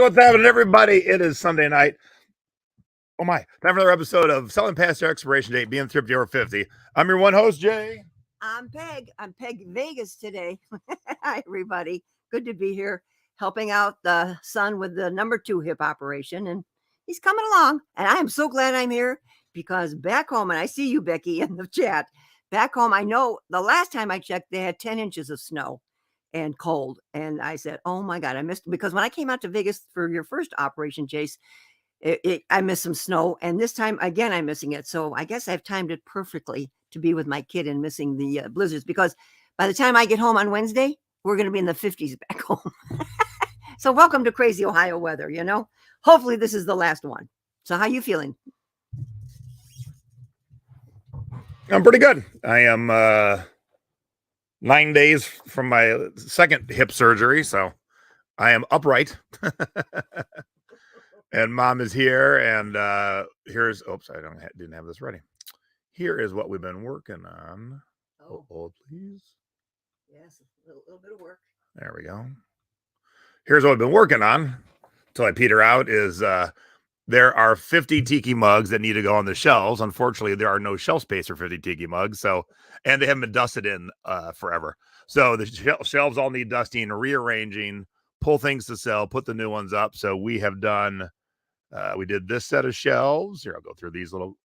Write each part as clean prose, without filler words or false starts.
what's happening, everybody? It is Sunday night. Oh my, time for another episode of Selling Past Your Expiration Date, being thrifty over 50. I'm your one host, Jay. I'm Peg. I'm Peg Vegas today. Hi, everybody. Good to be here helping out the son with the number 2 hip operation. And he's coming along. And I am so glad I'm here because back home, and I see you, Becky, in the chat. Back home, I know the last time I checked, they had 10 inches of snow and cold. And I said, oh my God, I missed, because when I came out to Vegas for your first operation, Chase, I missed some snow, and this time again I'm missing it. So I guess I've timed it perfectly to be with my kid and missing the blizzards, because by the time I get home on Wednesday, we're going to be in the 50s back home. So welcome to crazy Ohio weather. Hopefully this is the last one. So how you feeling? I'm pretty good. I am 9 days from my second hip surgery, so I am upright. And mom is here, and here's, oops, I didn't have this ready. Here is what we've been working on. Hold, please. Yes, a little bit of work. There we go. Here's what I've been working on until I peter out is there are 50 tiki mugs that need to go on the shelves. Unfortunately, there are no shelf space for 50 tiki mugs, and they haven't been dusted in forever. So the shelves all need dusting, rearranging, pull things to sell, put the new ones up. So we have done... we did this set of shelves. Here, I'll go through these a little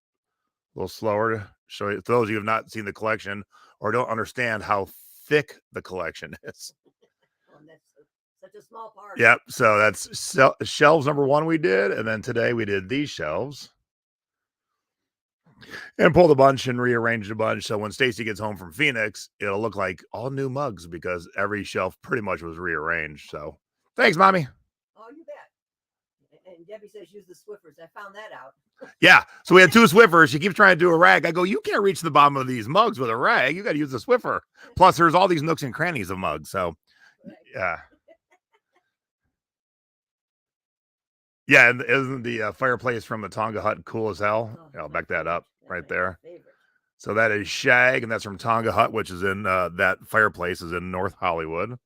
slower to show you. For those of you who have not seen the collection or don't understand how thick the collection is. Well, that's such a small part. Yep. So that's shelves number 1 we did. And then today we did these shelves. And pulled a bunch and rearranged a bunch. So when Stacy gets home from Phoenix, it'll look like all new mugs because every shelf pretty much was rearranged. So thanks, Mommy. Oh, you bet. And Debbie says use the Swiffers. I found that out. Yeah. So we had 2 Swiffers. She keeps trying to do a rag. I go, you can't reach the bottom of these mugs with a rag. You got to use the Swiffer. Plus, there's all these nooks and crannies of mugs. So, yeah. Yeah. And isn't the fireplace from the Tonga Hut cool as hell? I'll back that up right there. So that is Shag, and that's from Tonga Hut, which is in that fireplace is in North Hollywood.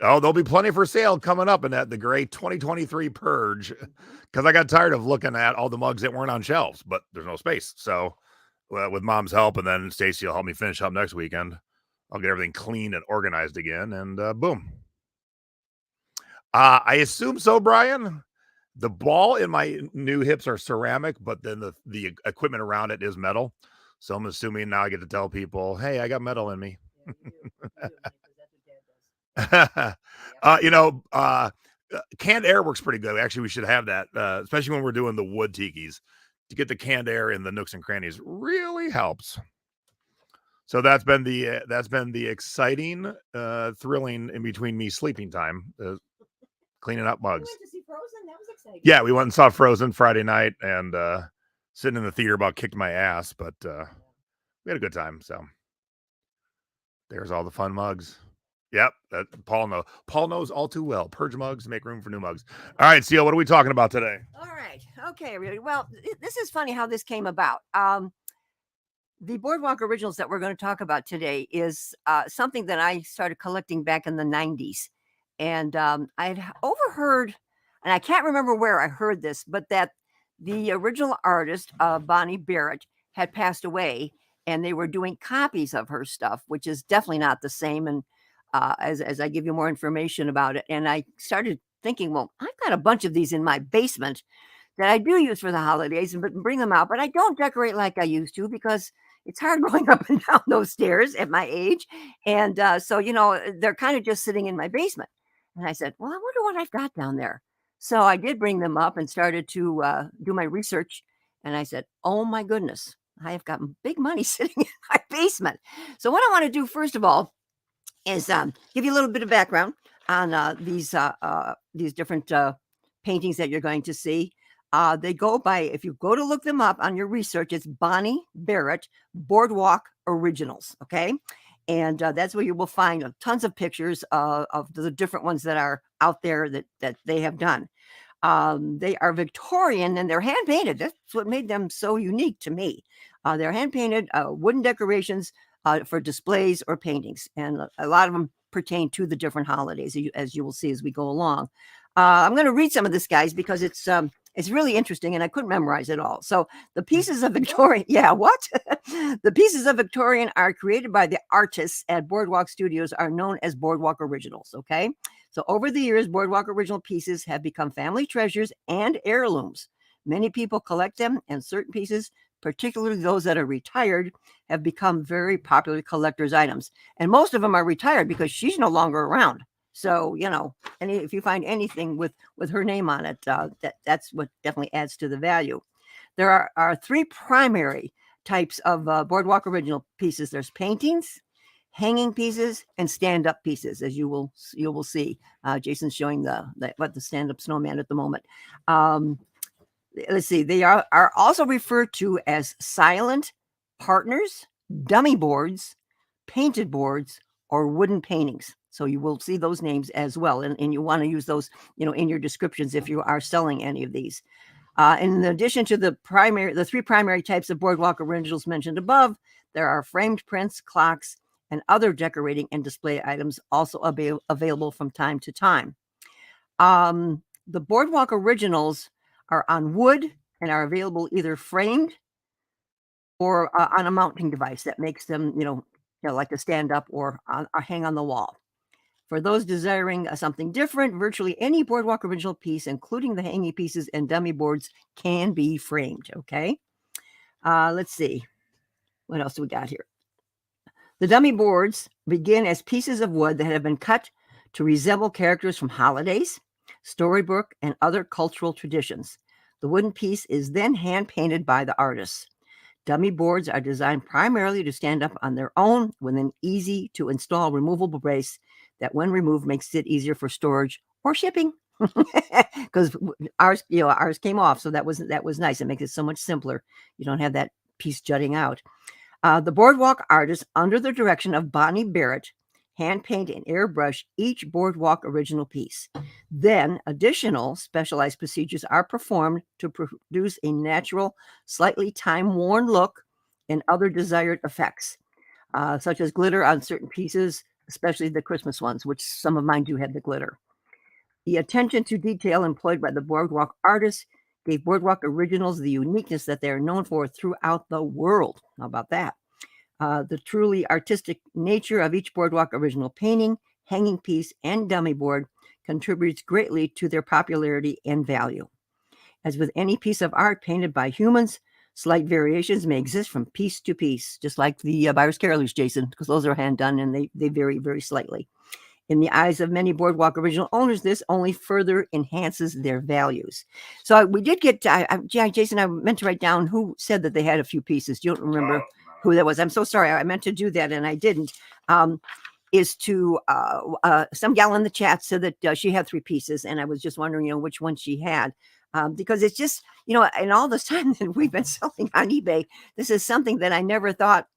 Oh, there'll be plenty for sale coming up in the great 2023 purge, because I got tired of looking at all the mugs that weren't on shelves, but there's no space. So with Mom's help, and then Stacy will help me finish up next weekend, I'll get everything clean and organized again, and boom. I assume so, Brian. The ball in my new hips are ceramic, but then the equipment around it is metal. So I'm assuming now I get to tell people, hey, I got metal in me. Canned air works pretty good. Actually, we should have that, especially when we're doing the wood tikis. To get the canned air in the nooks and crannies really helps. So that's been the exciting, thrilling in between me sleeping time, cleaning up mugs. You went to see Frozen? That was exciting. Yeah, we went and saw Frozen Friday night, and sitting in the theater about kicked my ass, but we had a good time. So there's all the fun mugs. Yep, Paul knows all too well. Purge mugs to make room for new mugs. All right, Seal, what are we talking about today? All right. Okay, really. Well, this is funny how this came about. The Boardwalk Originals that we're going to talk about today is something that I started collecting back in the 90s. And I had overheard, and I can't remember where I heard this, but that the original artist, Bonnie Barrett, had passed away, and they were doing copies of her stuff, which is definitely not the same. And as I give you more information about it. And I started thinking, well, I've got a bunch of these in my basement that I do use for the holidays and bring them out, but I don't decorate like I used to because it's hard going up and down those stairs at my age. And so, they're kind of just sitting in my basement. And I said, well, I wonder what I've got down there. So I did bring them up and started to do my research. And I said, oh my goodness, I have got big money sitting in my basement. So what I want to do, first of all, is give you a little bit of background on these different paintings that you're going to see. They go by, if you go to look them up on your research, it's Bonnie Barrett Boardwalk Originals, okay? And that's where you will find tons of pictures of the different ones that are out there that they have done. They are Victorian and they're hand painted. That's what made them so unique to me. They're hand painted wooden decorations for displays or paintings, and a lot of them pertain to the different holidays, as you will see as we go along. I'm going to read some of this, guys, because it's really interesting, and I couldn't memorize it all. So the pieces of Victorian, the pieces of Victorian art created by the artists at Boardwalk Studios are known as Boardwalk Originals. Okay, so over the years, Boardwalk Original pieces have become family treasures and heirlooms. Many people collect them, and certain pieces, particularly those that are retired, have become very popular collector's items. And most of them are retired because she's no longer around. So, and if you find anything with her name on it, that's what definitely adds to the value. There are three primary types of Boardwalk Original pieces. There's paintings, hanging pieces, and stand-up pieces, as you will see. Jason's showing the stand-up snowman at the moment. Let's see. They are also referred to as silent partners, dummy boards, painted boards, or wooden paintings. So you will see those names as well. And you want to use those, in your descriptions if you are selling any of these. In addition to the three primary types of Boardwalk Originals mentioned above, there are framed prints, clocks, and other decorating and display items also available from time to time. The Boardwalk Originals are on wood and are available either framed or on a mounting device that makes them, like to stand up or hang on the wall. For those desiring something different, virtually any Boardwalk Original piece, including the hanging pieces and dummy boards, can be framed. Okay. Let's see. What else do we got here? The dummy boards begin as pieces of wood that have been cut to resemble characters from holidays, storybook, and other cultural traditions. The wooden piece is then hand painted by the artists. Dummy boards are designed primarily to stand up on their own with an easy to install removable base that when removed makes it easier for storage or shipping. Because ours came off, so that was nice. It makes it so much simpler. You don't have that piece jutting out. The Boardwalk artists, under the direction of Bonnie Barrett, hand paint and airbrush each Boardwalk Original piece. Then additional specialized procedures are performed to produce a natural, slightly time-worn look and other desired effects, such as glitter on certain pieces, especially the Christmas ones, which some of mine do have the glitter. The attention to detail employed by the Boardwalk artists gave Boardwalk Originals the uniqueness that they are known for throughout the world. How about that? The truly artistic nature of each Boardwalk Original painting, hanging piece, and dummy board contributes greatly to their popularity and value. As with any piece of art painted by humans, slight variations may exist from piece to piece, just like the Byers Carolers, Jason, because those are hand done and they vary very slightly. In the eyes of many Boardwalk Original owners, this only further enhances their values. So we did get, Jason, I meant to write down who said that they had a few pieces. Do you remember who that was? I'm so sorry. I meant to do that and I didn't. Is to some gal in the chat said that she had 3 pieces, and I was just wondering, which one she had. Because it's just, in all this time that we've been selling on eBay, this is something that I never thought,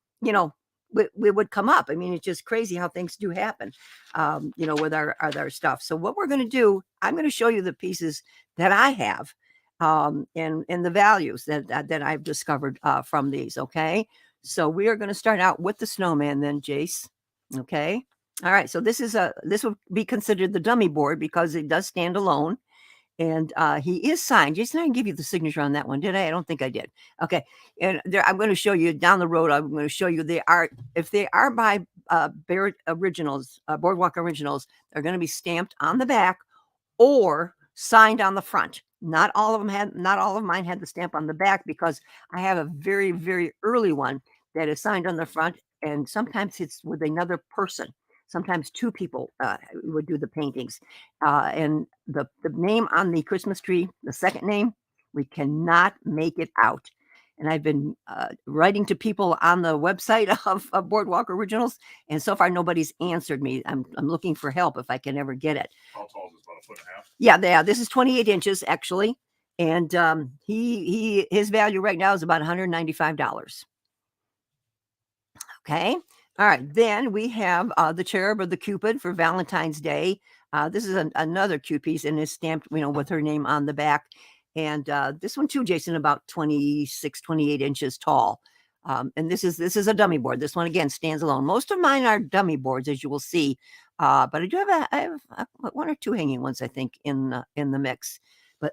we would come up. I mean, it's just crazy how things do happen, with our stuff. So what we're going to do, I'm going to show you the pieces that I have, and the values that I've discovered from these. Okay. So we are going to start out with the snowman then, Jace. Okay. All right. So this would be considered the dummy board because it does stand alone. And he is signed. Jason, I didn't give you the signature on that one, did I? I don't think I did. Okay. And I'm going to show you down the road. I'm going to show you if they are by Barrett Originals, Boardwalk Originals, they're going to be stamped on the back or signed on the front. Not all of mine had the stamp on the back because I have a very, very early one that is signed on the front. And sometimes it's with another person. Sometimes 2 people would do the paintings. And the name on the Christmas tree, the second name, we cannot make it out. And I've been writing to people on the website of Boardwalk Originals, and so far nobody's answered me. I'm looking for help if I can ever get it. How tall is this? About 1.5 feet? Yeah, this is 28 inches actually, and his value right now is about $195. Okay. All right. Then we have the cherub or the Cupid for Valentine's Day. This is another cute piece and is stamped, with her name on the back. And this one too, Jason, about 26, 28 inches tall. And this is a dummy board. This one again stands alone. Most of mine are dummy boards, as you will see. But I do have I have one or two hanging ones, I think, in the mix.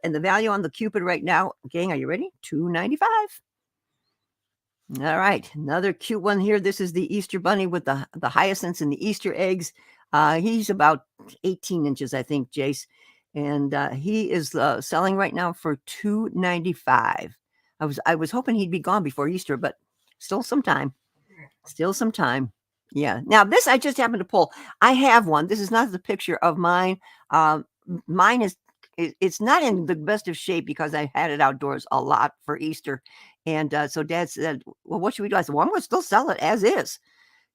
And the value on the Cupid right now, gang, are you ready? $2.95. All right, another cute one here. This is the Easter bunny with the hyacinths and the Easter eggs. He's about 18 inches, I think, Jace, and he is selling right now for $2.95. I was hoping he'd be gone before Easter, but still some time. Still some time. Yeah. Now this I just happened to pull. I have one. This is not the picture of mine. Mine is it's not in the best of shape because I had it outdoors a lot for Easter. And so Dad said, well, what should we do? I said, well, I'm going to still sell it as is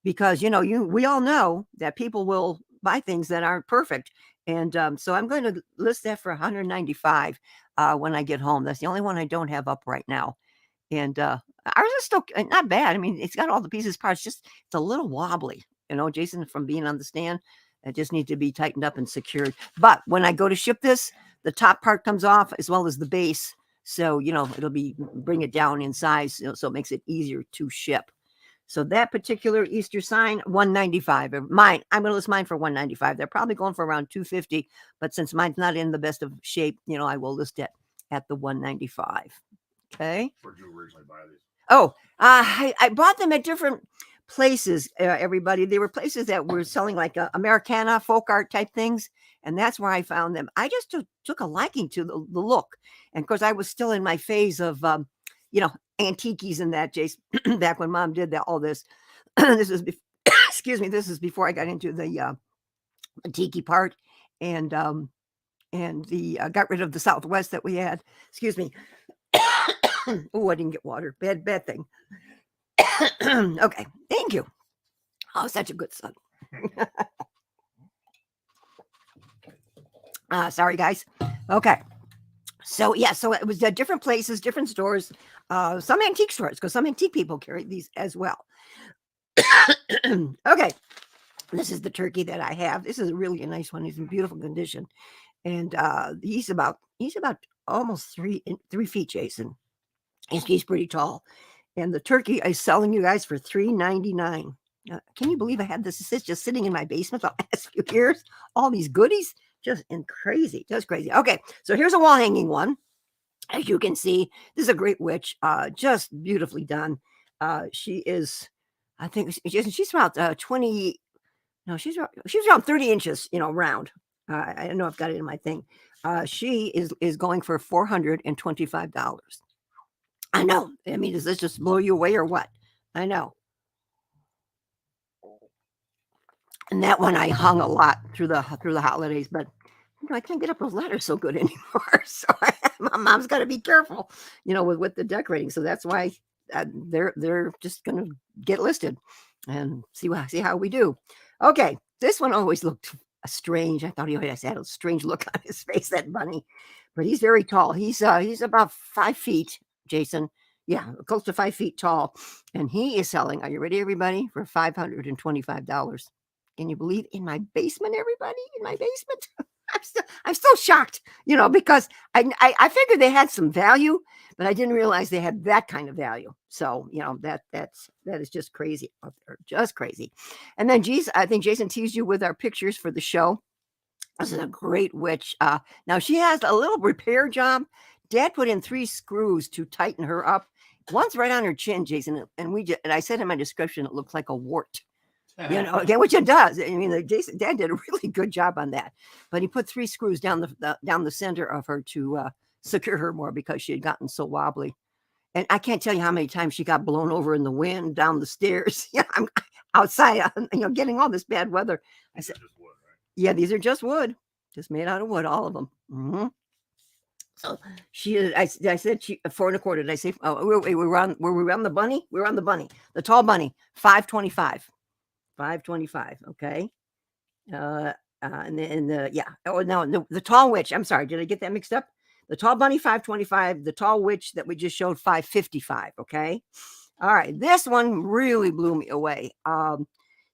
because, we all know that people will buy things that aren't perfect. And so I'm going to list that for 195 when I get home. That's the only one I don't have up right now. And ours is still not bad. I mean, it's got all the pieces, parts, just it's a little wobbly, Jason, from being on the stand. It just needs to be tightened up and secured. But when I go to ship this, the top part comes off as well as the base. So, it'll bring it down in size, so it makes it easier to ship. So that particular Easter sign, 195. Mine, I'm going to list mine for 195. They're probably going for around 250, but since mine's not in the best of shape, I will list it at the 195. Okay. Where'd you originally buy these? Oh, I bought them at different places, everybody. They were places that were selling like Americana folk art type things. And that's where I found them. I just took a liking to the look. And of course, I was still in my phase of, antiques and that, Jace, back when Mom did all this. This is, excuse me, this is before I got into the tiki part and the got rid of the Southwest that we had. Excuse me. Oh, I didn't get water. Bad thing. Okay, thank you. Oh, such a good son. Sorry, guys. Okay. So, yeah, so it was different places, different stores, some antique stores, because some antique people carry these as well. Okay. This is the turkey that I have. This is really a nice one. He's in beautiful condition. And he's about almost 3 feet, Jason. He's pretty tall. And the turkey is selling you guys for $3.99. Can you believe I had this just sitting in my basement the last few years? All these goodies, just crazy. Okay, so here's a wall hanging one. As you can see, this is a great witch, just beautifully done. She is, I think she's about 20. No, she's around 30 inches, round. I don't know. I've got it in my thing. She is going for $425. I know. I mean, does this just blow you away or what? I know. And that one I hung a lot through the holidays, but I can't get up those ladders so good anymore. So my mom's got to be careful, with the decorating. So that's why they're just gonna get listed and see how we do. Okay, this one always looked strange. I thought he always had a strange look on his face, that bunny, but he's very tall. He's about 5 feet. Jason. Yeah, close to 5 feet tall. And he is selling, are you ready, everybody, for $525. Can you believe in my basement, everybody? In my basement? I'm still shocked, because I figured they had some value, but I didn't realize they had that kind of value. So, that is just crazy out there, just crazy. And then, geez, I think Jason teased you with our pictures for the show. This is a great witch. Now she has a little repair job. Dad put in 3 screws to tighten her up. One's right on her chin, Jason, and I said in my description it looked like a wart. Again, which it does. I mean, Dad did a really good job on that. But he put 3 screws down the center of her to secure her more because she had gotten so wobbly. And I can't tell you how many times she got blown over in the wind down the stairs. Yeah, I'm outside, getting all this bad weather. I said, wood, right? Yeah, these are just wood, just made out of wood, all of them. Mm-hmm. So I said she 4.25. Did I say? Oh, we were on the bunny. We were on the bunny, the tall bunny, $5.25. $5.25. Okay. And then yeah. Oh no, the tall witch. I'm sorry. Did I get that mixed up? The tall bunny, $5.25. The tall witch that we just showed, $5.55. Okay. All right. This one really blew me away.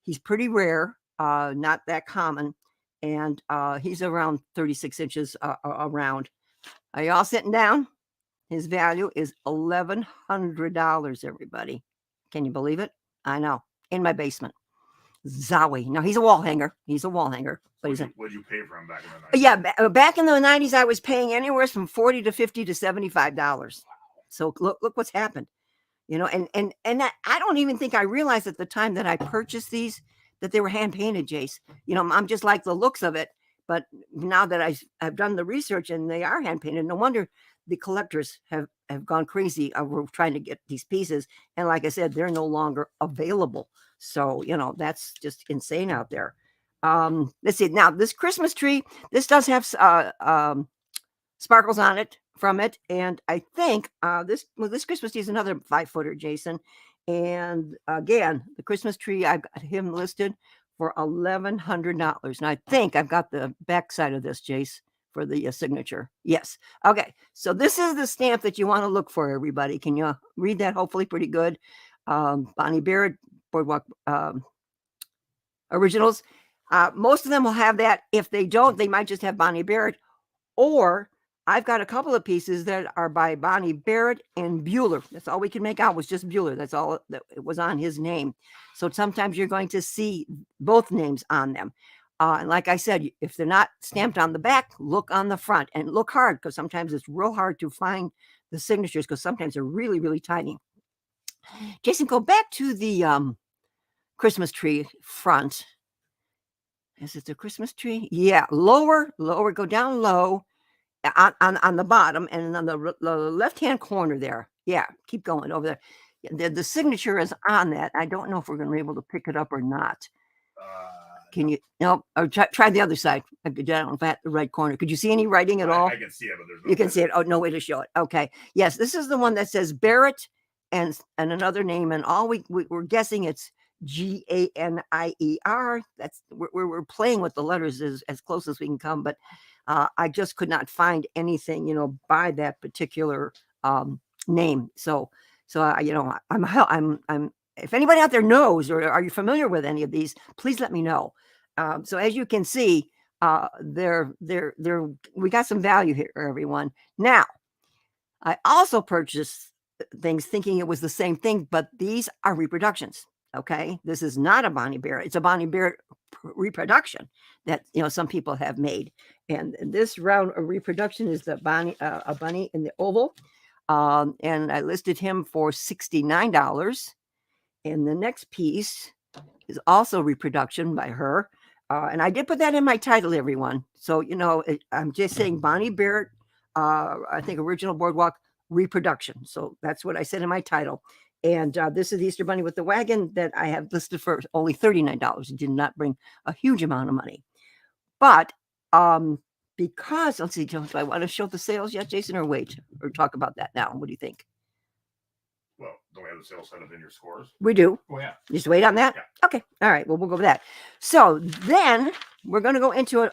He's pretty rare. Not that common, and he's around 36 inches around. Are you all sitting down? His value is $1,100, everybody. Can you believe it? I know. In my basement. Zowie. Now he's a wall hanger. He's a wall hanger. But What'd you pay for him back in the 90s? Yeah, back in the 90s, I was paying anywhere from $40 to $50 to $75. So look what's happened. You know, and I don't even think I realized at the time that I purchased these that they were hand painted, Jace. You know, I'm just like the looks of it, but now that I've done the research and they are hand painted, no wonder the collectors have gone crazy over trying to get these pieces. And like I said, they're no longer available. So, you know, that's just insane out there. Let's see. Now, this Christmas tree, this does have sparkles on it from it, and I think this Christmas tree is another 5-footer, Jason. And again, the Christmas tree, I've got him listed for $1,100, and I think I've got the back side of this, Jace, for the signature. Yes. Okay. So this is the stamp that you want to look for, everybody. Can you read that? Hopefully, pretty good. Bonnie Barrett Boardwalk Originals. Most of them will have that. If they don't, they might just have Bonnie Barrett, or I've got a couple of pieces that are by Bonnie Barrett and Bueller. That's all we can make out was just Bueller. That's all that it was on his name. So sometimes you're going to see both names on them. And like I said, if they're not stamped on the back, look on the front and look hard, because sometimes it's real hard to find the signatures because sometimes they're really, really tiny. Jason, go back to the Christmas tree front. Is it the Christmas tree? Yeah, lower, go down low. On the bottom and on the left-hand corner there. Yeah, keep going over there. The signature is on that. I don't know if we're going to be able to pick it up or not. Can you? No, or try the other side. I don't know if I had the right corner. Could you see any writing at all? I can see it, but there's no. You can see it. Oh, no way to show it. Okay. Yes, this is the one that says Barrett and another name, and all we're guessing it's Ganier. That's we're playing with the letters as close as we can come, but I just could not find anything, you know, by that particular name. So you know, I'm if anybody out there knows, or are you familiar with any of these, please let me know. So as you can see, we got some value here, everyone. Now, I also purchased things thinking it was the same thing, but these are reproductions. Okay, this is not a Bonnie Barrett. It's a Bonnie Barrett reproduction that, you know, some people have made. And this round of reproduction is the a bunny in the oval. And I listed him for $69. And the next piece is also reproduction by her. And I did put that in my title, everyone. So, you know, I'm just saying Bonnie Barrett, I think original Boardwalk reproduction. So that's what I said in my title. And this is the Easter Bunny with the wagon that I have listed for only $39. It did not bring a huge amount of money. But because, let's see, do I want to show the sales yet, Jason, or wait, or talk about that now? What do you think? Well, don't we have the sales set up in your scores? We do. Oh, yeah. Just wait on that? Yeah. Okay. All right. Well, we'll go with that. So then we're going to go into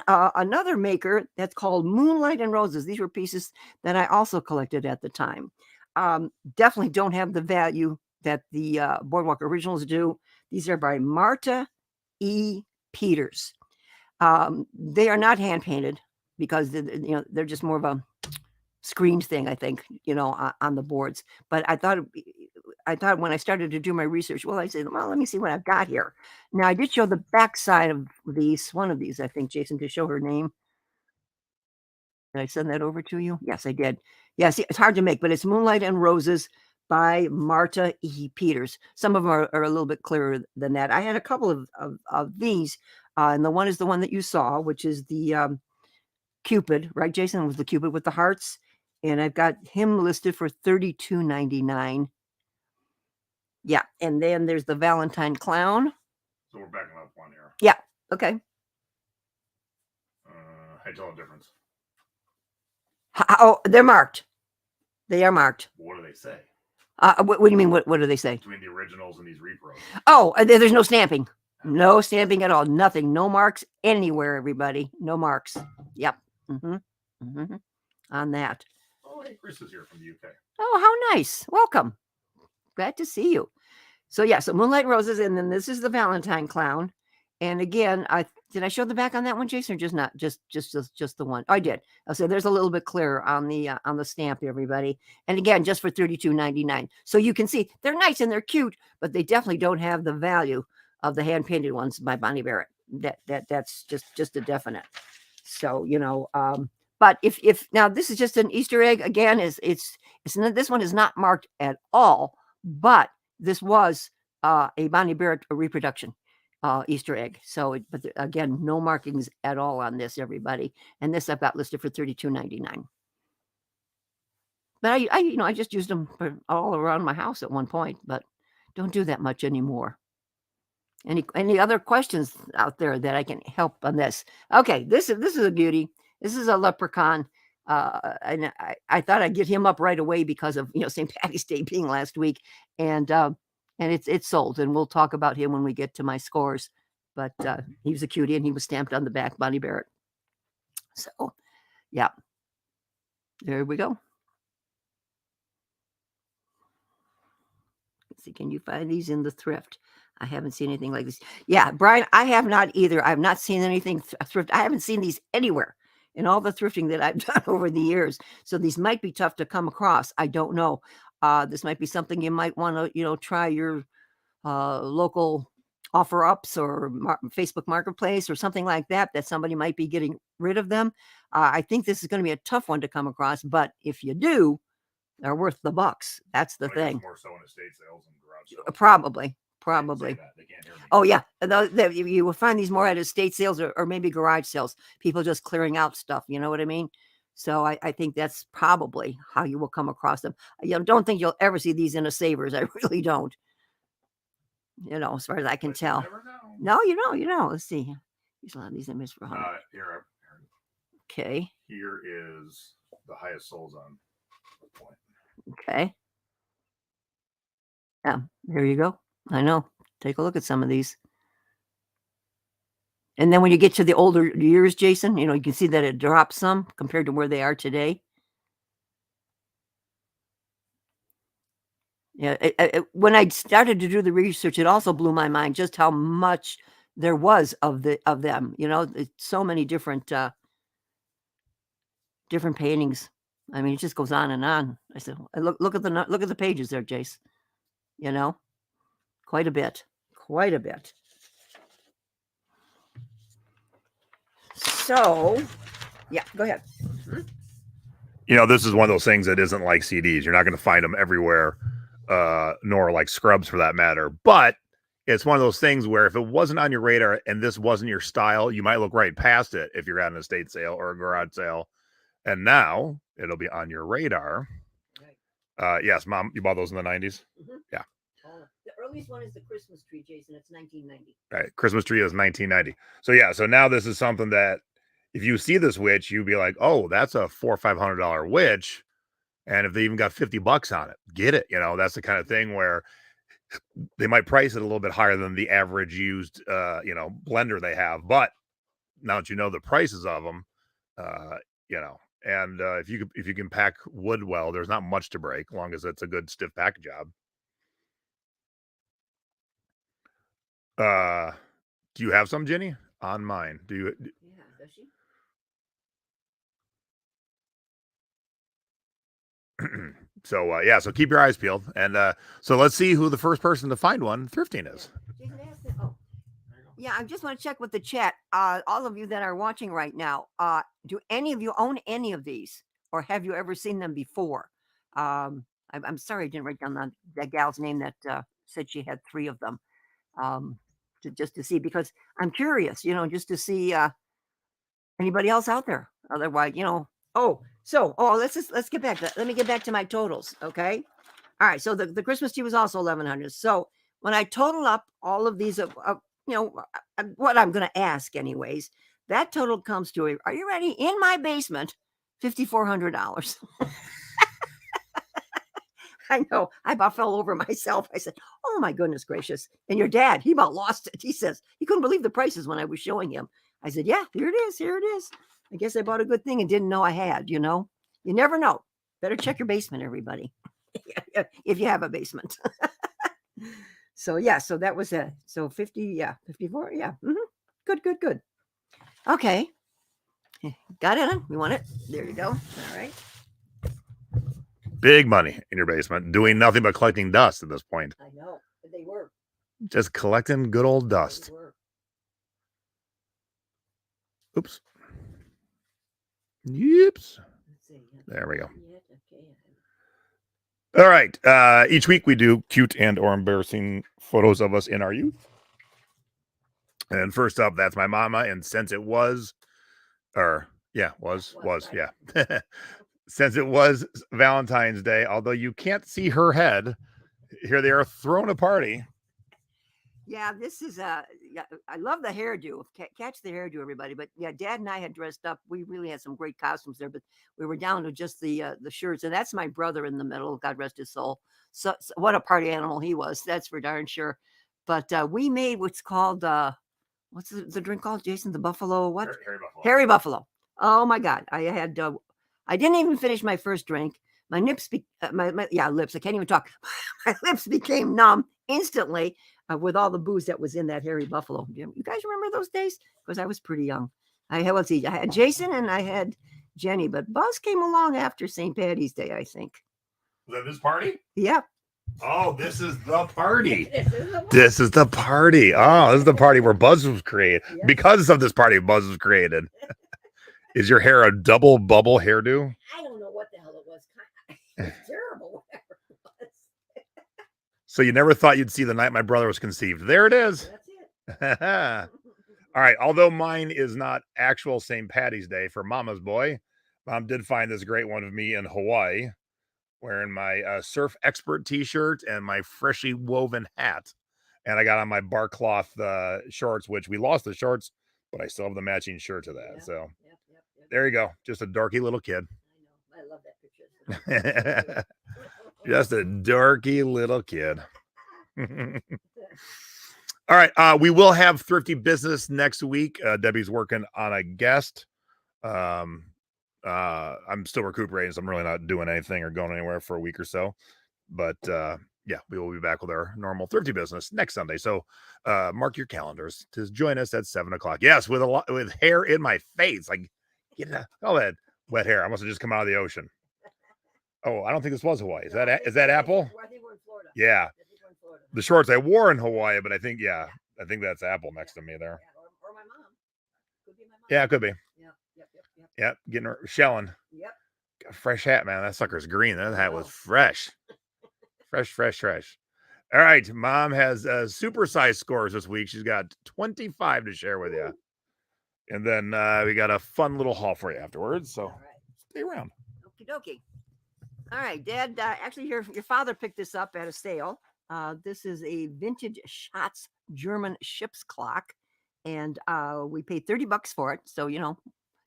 another maker that's called Moonlight and Roses. These were pieces that I also collected at the time. Definitely don't have the value that the Boardwalk Originals do. These are by Marta E. Peters. They are not hand painted because they're just more of a screened thing, I think, you know, on the boards. But I thought when I started to do my research, well, I said, well, let me see what I've got here. Now I did show the back side of one of these, I think, Jason, to show her name. Did I send that over to you? Yes, I did. Yeah, see, it's hard to make, but it's Moonlight and Roses by Marta E. Peters. Some of them are a little bit clearer than that. I had a couple of these, and the one is the one that you saw, which is the Cupid, right, Jason? It was the Cupid with the hearts. And I've got him listed for $32.99. Yeah, and then there's the Valentine Clown. So we're backing up one here. Yeah, okay. I tell a difference. Oh, they're marked. They are marked. What do they say? What do you mean? What do they say? Between the originals and these repros. Oh, there's no stamping. No stamping at all. Nothing. No marks anywhere, everybody. No marks. Yep. On that. Oh, hey, Chris is here from the UK. Oh, how nice. Welcome. Glad to see you. So, yeah, so Moonlight Roses, and then this is the Valentine Clown. And again, did I show the back on that one, Jason, or just not? Just the one? Oh, I did. So there's a little bit clearer on the stamp, everybody. And again, just for $32.99. So you can see they're nice and they're cute, but they definitely don't have the value of the hand painted ones by Bonnie Barrett. That's just a definite. So, you know, but if now this is just an Easter egg again, it's not, this one is not marked at all, but this was a Bonnie Barrett reproduction Easter egg. So, but again, no markings at all on this, everybody. And this I've got listed for $32.99. But I you know, I just used them all around my house at one point, but don't do that much anymore. Any other questions out there that I can help on this? Okay, this is a beauty. This is a leprechaun. And I thought I'd get him up right away because of, you know, St. Patty's Day being last week, and it's sold, and we'll talk about him when we get to my scores. But he was a cutie, and he was stamped on the back, Bonnie Barrett. So, yeah, there we go. Let's see, can you find these in the thrift? I haven't seen anything like this. Yeah, Brian, I have not either. I've not seen anything thrift. I haven't seen these anywhere in all the thrifting that I've done over the years. So these might be tough to come across. I don't know. This might be something you might want to, you know, try your local offer ups or Facebook Marketplace or something like that, that somebody might be getting rid of them. I think this is going to be a tough one to come across, but if you do, they're worth the bucks. That's the thing. More so in estate sales and garage sales. Probably. They can't hear me. Oh yeah, you will find these more at estate sales or maybe garage sales. People just clearing out stuff. You know what I mean? So I think that's probably how you will come across them. I don't think you'll ever see these in a Savers. I really don't. You know, as far as I can tell. No, you know. Let's see. There's a lot of these images for $100. Okay. Here is the highest souls on the point. Okay. Yeah, there you go. I know. Take a look at some of these. And then when you get to the older years, Jason, you know, you can see that it drops some compared to where they are today. Yeah, when I started to do the research, it also blew my mind just how much there was of them. You know, so many different paintings. I mean, it just goes on and on. I said, look at the pages there, Jace. You know, quite a bit. So, yeah, go ahead. You know, this is one of those things that isn't like CDs. You're not going to find them everywhere, nor like scrubs for that matter. But it's one of those things where if it wasn't on your radar and this wasn't your style, you might look right past it if you're at an estate sale or a garage sale. And now it'll be on your radar. Yes, Mom, you bought those in the 90s? Mm-hmm. Yeah. The earliest one is the Christmas tree, Jason. It's 1990. Right. Christmas tree is 1990. So yeah, so now this is something that if you see this witch, you'd be like, oh, that's a $400 or $500 witch. And if they even got $50 on it, get it. You know, that's the kind of thing where they might price it a little bit higher than the average used, you know, blender they have. But now that you know the prices of them, you know, and if you can pack wood well, there's not much to break, as long as it's a good stiff pack job. Do you have some, Jenny? On mine. Do you? Yeah, does she? So yeah, so keep your eyes peeled, and so let's see who the first person to find one thrifting is. Yeah, I just want to check with the chat. All of you that are watching right now, do any of you own any of these, or have you ever seen them before? I'm sorry I didn't write down that gal's name that said she had 3 of them. Just to see, because I'm curious, you know, just to see anybody else out there. Otherwise, you know. Let's get back. Let me get back to my totals. Okay. All right. So the Christmas tree was also 1,100. So when I total up all of these, you know, what I'm going to ask anyways, that total comes to, are you ready? In my basement, $5,400. I know. I about fell over myself. I said, oh my goodness gracious. And your dad, he about lost it. He says he couldn't believe the prices when I was showing him. I said, yeah, here it is. Here it is. I guess I bought a good thing and didn't know I had, you know. You never know. Better check your basement, everybody. If you have a basement. So yeah, so that was it. So 50, yeah, 54. Yeah. Mm-hmm. Good. Okay. Got it. We want it. There you go. All right. Big money in your basement, doing nothing but collecting dust at this point. I know. They were. Just collecting good old dust. Oops. Yips. There we go. All right. Each week we do cute and or embarrassing photos of us in our youth. And first up, that's my mama. And since it was, yeah. Since it was Valentine's Day, although you can't see her head, here they are throwing a party. Yeah, this is I love the hairdo. Catch the hairdo, everybody. But yeah, Dad and I had dressed up. We really had some great costumes there, but we were down to just the shirts. And that's my brother in the middle. God rest his soul. So what a party animal he was. That's for darn sure. But we made what's called what's the drink called, Jason? The Buffalo what? Harry Buffalo. Harry Buffalo. Oh my God! I had I didn't even finish my first drink. My lips. I can't even talk. My lips became numb instantly. With all the booze that was in that Harry Buffalo. You guys remember those days? Because I was pretty young. I had Jason and I had Jenny, but Buzz came along after St. Patty's Day, I think. Was that this party? Yeah. Oh, this is the party. This is the party. Oh, this is the party where Buzz was created. Yeah. Because of this party, Buzz was created. Is your hair a double bubble hairdo? I don't know what the hell it was. It was terrible. So you never thought you'd see the night my brother was conceived. There it is. That's it. All right. Although mine is not actual St. Patty's Day for Mama's boy, Mom did find this great one of me in Hawaii wearing my surf expert t-shirt and my freshly woven hat. And I got on my bar cloth shorts, which we lost the shorts, but I still have the matching shirt to that. Yep, so yep. There you go. Just a dorky little kid. I know. I love that picture. Just a dorky little kid. All right. We will have Thrifty Business next week. Debbie's working on a guest. I'm still recuperating, so I'm really not doing anything or going anywhere for a week or so. But yeah, we will be back with our normal Thrifty Business next Sunday. So mark your calendars to join us at 7:00. Yes, with hair in my face. Like, all that wet hair. I must have just come out of the ocean. Oh, I don't think this was Hawaii. Is that Apple? I think we're in Florida. Yeah. The shorts I wore in Hawaii, but I think that's Apple next to me there. Yeah. Or my mom. Could be my mom. Yeah, it could be. Yep. Yep, getting her shelling. Yep. Got a fresh hat, man. That sucker's green. That hat was fresh. fresh. All right. Mom has supersized scores this week. She's got 25 to share with you. And then we got a fun little haul for you afterwards. So stay around. Okie dokie. All right, Dad. Actually, your father picked this up at a sale. This is a vintage Schatz German ship's clock, and we paid $30 for it. So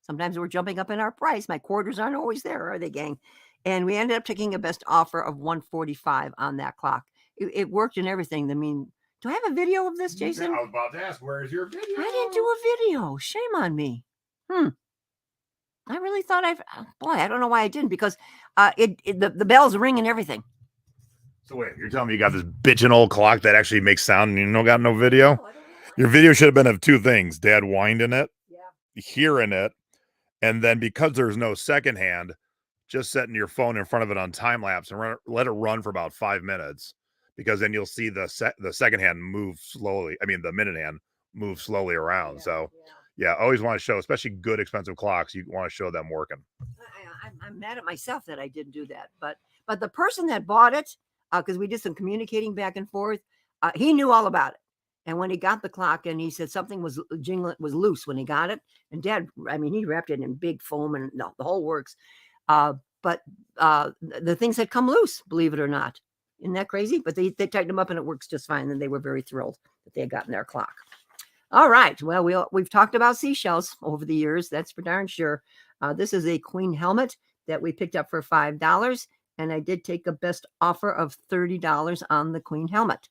sometimes we're jumping up in our price. My quarters aren't always there, are they, gang? And we ended up taking a best offer of $145 on that clock. It worked and everything. I mean, do I have a video of this, Jason? I was about to ask, where's your video? I didn't do a video. Shame on me. I really thought I don't know why I didn't, because the bells ring and everything. So wait, you're telling me you got this bitchin' old clock that actually makes sound and you got no video? Your video should have been of two things: Dad winding it, hearing it, and then because there's no second hand, just setting your phone in front of it on time lapse and let it run for about 5 minutes, because then you'll see the second hand move slowly. I mean, the minute hand move slowly around. Yeah, always want to show, especially good expensive clocks, you want to show them working. I'm mad at myself that I didn't do that, but the person that bought it, because we did some communicating back and forth, he knew all about it. And when he got the clock, and he said something was loose when he got it, and Dad, I mean, he wrapped it in big foam and the whole works. But the things had come loose, believe it or not. Isn't that crazy? But they tightened them up and it works just fine. And they were very thrilled that they had gotten their clock. All right. Well, we've talked about seashells over the years. That's for darn sure. This is a queen helmet that we picked up for $5. And I did take a best offer of $30 on the queen helmet.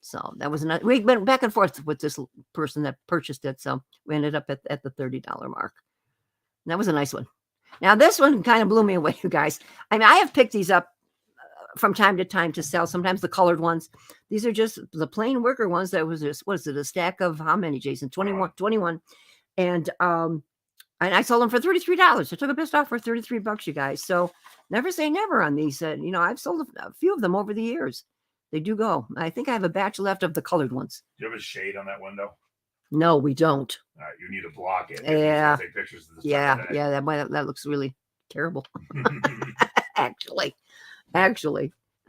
So that was we went back and forth with this person that purchased it. So we ended up at the $30 mark. And that was a nice one. Now, this one kind of blew me away, you guys. I mean, I have picked these up from time to time to sell, sometimes the colored ones. These are just the plain worker ones. That was just, what is it, a stack of how many, Jason? 21. And I sold them for $33. I took a best offer for $33, you guys. So never say never on these. I've sold a few of them over the years. They do go. I think I have a batch left of the colored ones. Do you have a shade on that window? No, we don't. All right, you need to block it. Yeah. Take pictures of this Yeah. That looks really terrible. Actually.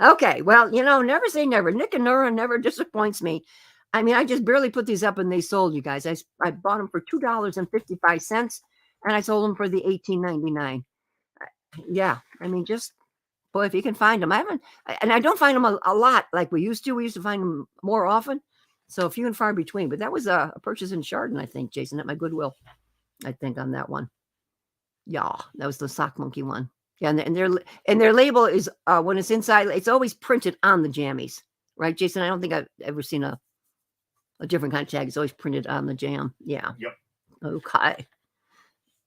Okay. Well, never say never. Nick and Nora never disappoints me. I mean, I just barely put these up and they sold, you guys. I bought them for $2.55 and I sold them for the $18.99. Yeah. I mean, just boy, if you can find them. I don't find them a lot like we used to. We used to find them more often. So few and far between. But that was a purchase in Chardon, I think, Jason, at my Goodwill. I think on that one. Yeah, that was the Sock Monkey one. Yeah, and their label is when it's inside, it's always printed on the jammies, right, Jason? I don't think I've ever seen a different kind of tag. It's always printed on the jam. Yeah. Yep. Okay.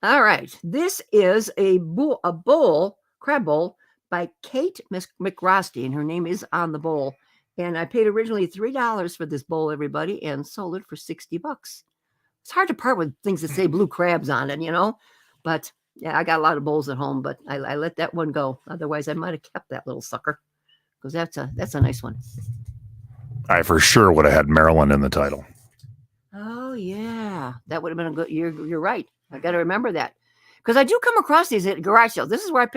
All right. This is a crab bowl by Kate McRosty, and her name is on the bowl. And I paid originally $3 for this bowl, everybody, and sold it for $60. It's hard to part with things that say blue crabs on it, But yeah, I got a lot of bowls at home, but I let that one go. Otherwise, I might have kept that little sucker because that's a nice one. I for sure would have had Maryland in the title. Oh yeah, that would have been a good. You're right. I got to remember that because I do come across these at garage sales. This is where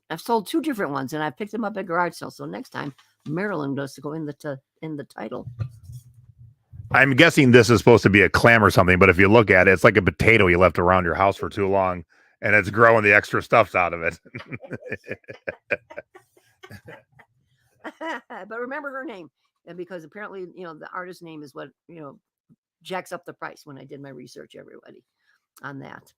I've sold 2 different ones and I've picked them up at garage sales. So next time Maryland does to go in the title. I'm guessing this is supposed to be a clam or something, but if you look at it, it's like a potato you left around your house for too long and it's growing the extra stuffs out of it. But remember her name, and because apparently the artist's name is what jacks up the price when I did my research, everybody, on that.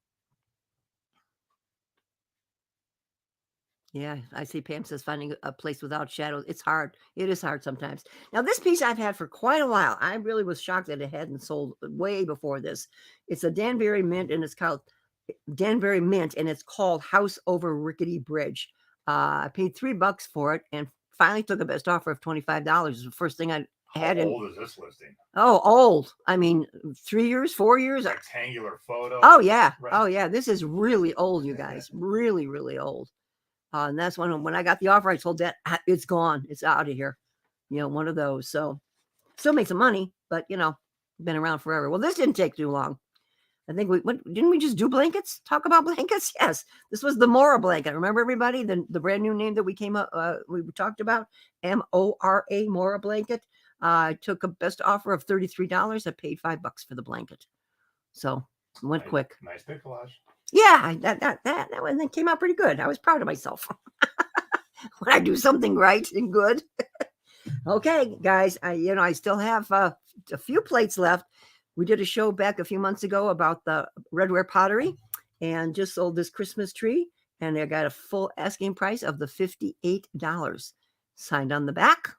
Yeah, I see Pam says finding a place without shadows. It's hard. It is hard sometimes. Now, this piece I've had for quite a while. I really was shocked that it hadn't sold way before this. It's a Danbury Mint, and it's called Danbury Mint, and it's called House Over Rickety Bridge. I paid $3 for it, and finally took a best offer of $25. It's the first thing I had. How old is this listing? Oh, old. I mean, 3 years, 4 years. Rectangular photo. Oh yeah. Right. Oh yeah. This is really old, you guys. Really, really old. And that's when I got the offer, I told that it's gone. It's out of here. One of those. So still make some money, but been around forever. Well, this didn't take too long. I think didn't we just do blankets? Talk about blankets? Yes. This was the Mora blanket. Remember everybody? The brand new name that we talked about, M-O-R-A, Mora blanket. I took a best offer of $33. I paid $5 for the blanket. So went quick. Nice pick collage. Yeah, that one came out pretty good. I was proud of myself when I do something right and good. Okay, guys, I still have a few plates left. We did a show back a few months ago about the redware pottery and just sold this Christmas tree, and I got a full asking price of the $58 signed on the back.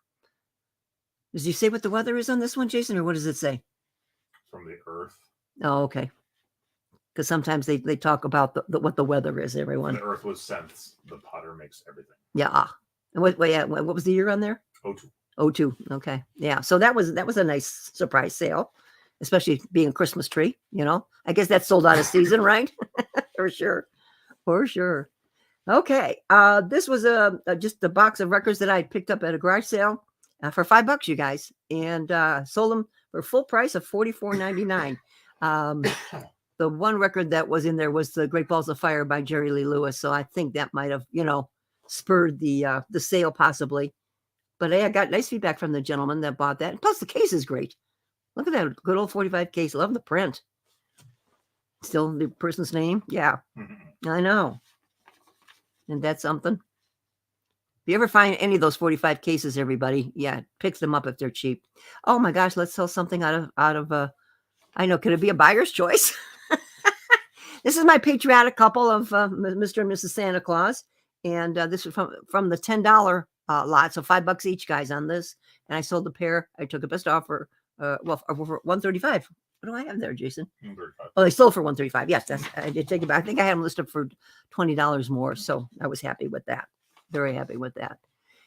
Does he say what the weather is on this one, Jason, or what does it say? From the earth. Oh, okay. Because sometimes they talk about what the weather is, everyone. When the earth was sent, the potter makes everything. Yeah. And what was the year on there? 02. 02. Okay. Yeah. So that was a nice surprise sale, especially being a Christmas tree, I guess that's sold out of season, right? For sure. Okay. This was just a box of records that I picked up at a garage sale for $5, you guys, and sold them for full price of $44.99. The one record that was in there was the Great Balls of Fire by Jerry Lee Lewis. So I think that might have, spurred the sale possibly. But I got nice feedback from the gentleman that bought that. And plus the case is great. Look at that good old 45 case. Love the print. Still the person's name. Yeah, I know. And that's something. If you ever find any of those 45 cases, everybody, yeah, pick them up if they're cheap. Oh my gosh, let's sell something out of I know, could it be a buyer's choice? This is my patriotic couple of Mr. and Mrs. Santa Claus. And this is from the $10 lot. So $5 each, guys, on this. And I sold the pair. I took a best offer, for $135. What do I have there, Jason? $135. Oh, they sold for $135. Yes, I did take it back. I think I had them listed for $20 more. So I was happy with that. Very happy with that.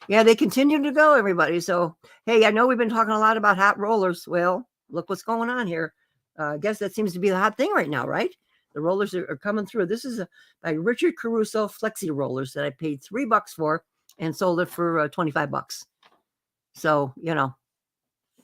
Yeah, they continue to go, everybody. So, hey, I know we've been talking a lot about hot rollers. Well, look what's going on here. I guess that seems to be the hot thing right now, right? The rollers are coming through. This is by Richard Caruso Flexi Rollers that I paid $3 for and sold it for $25. So, you know,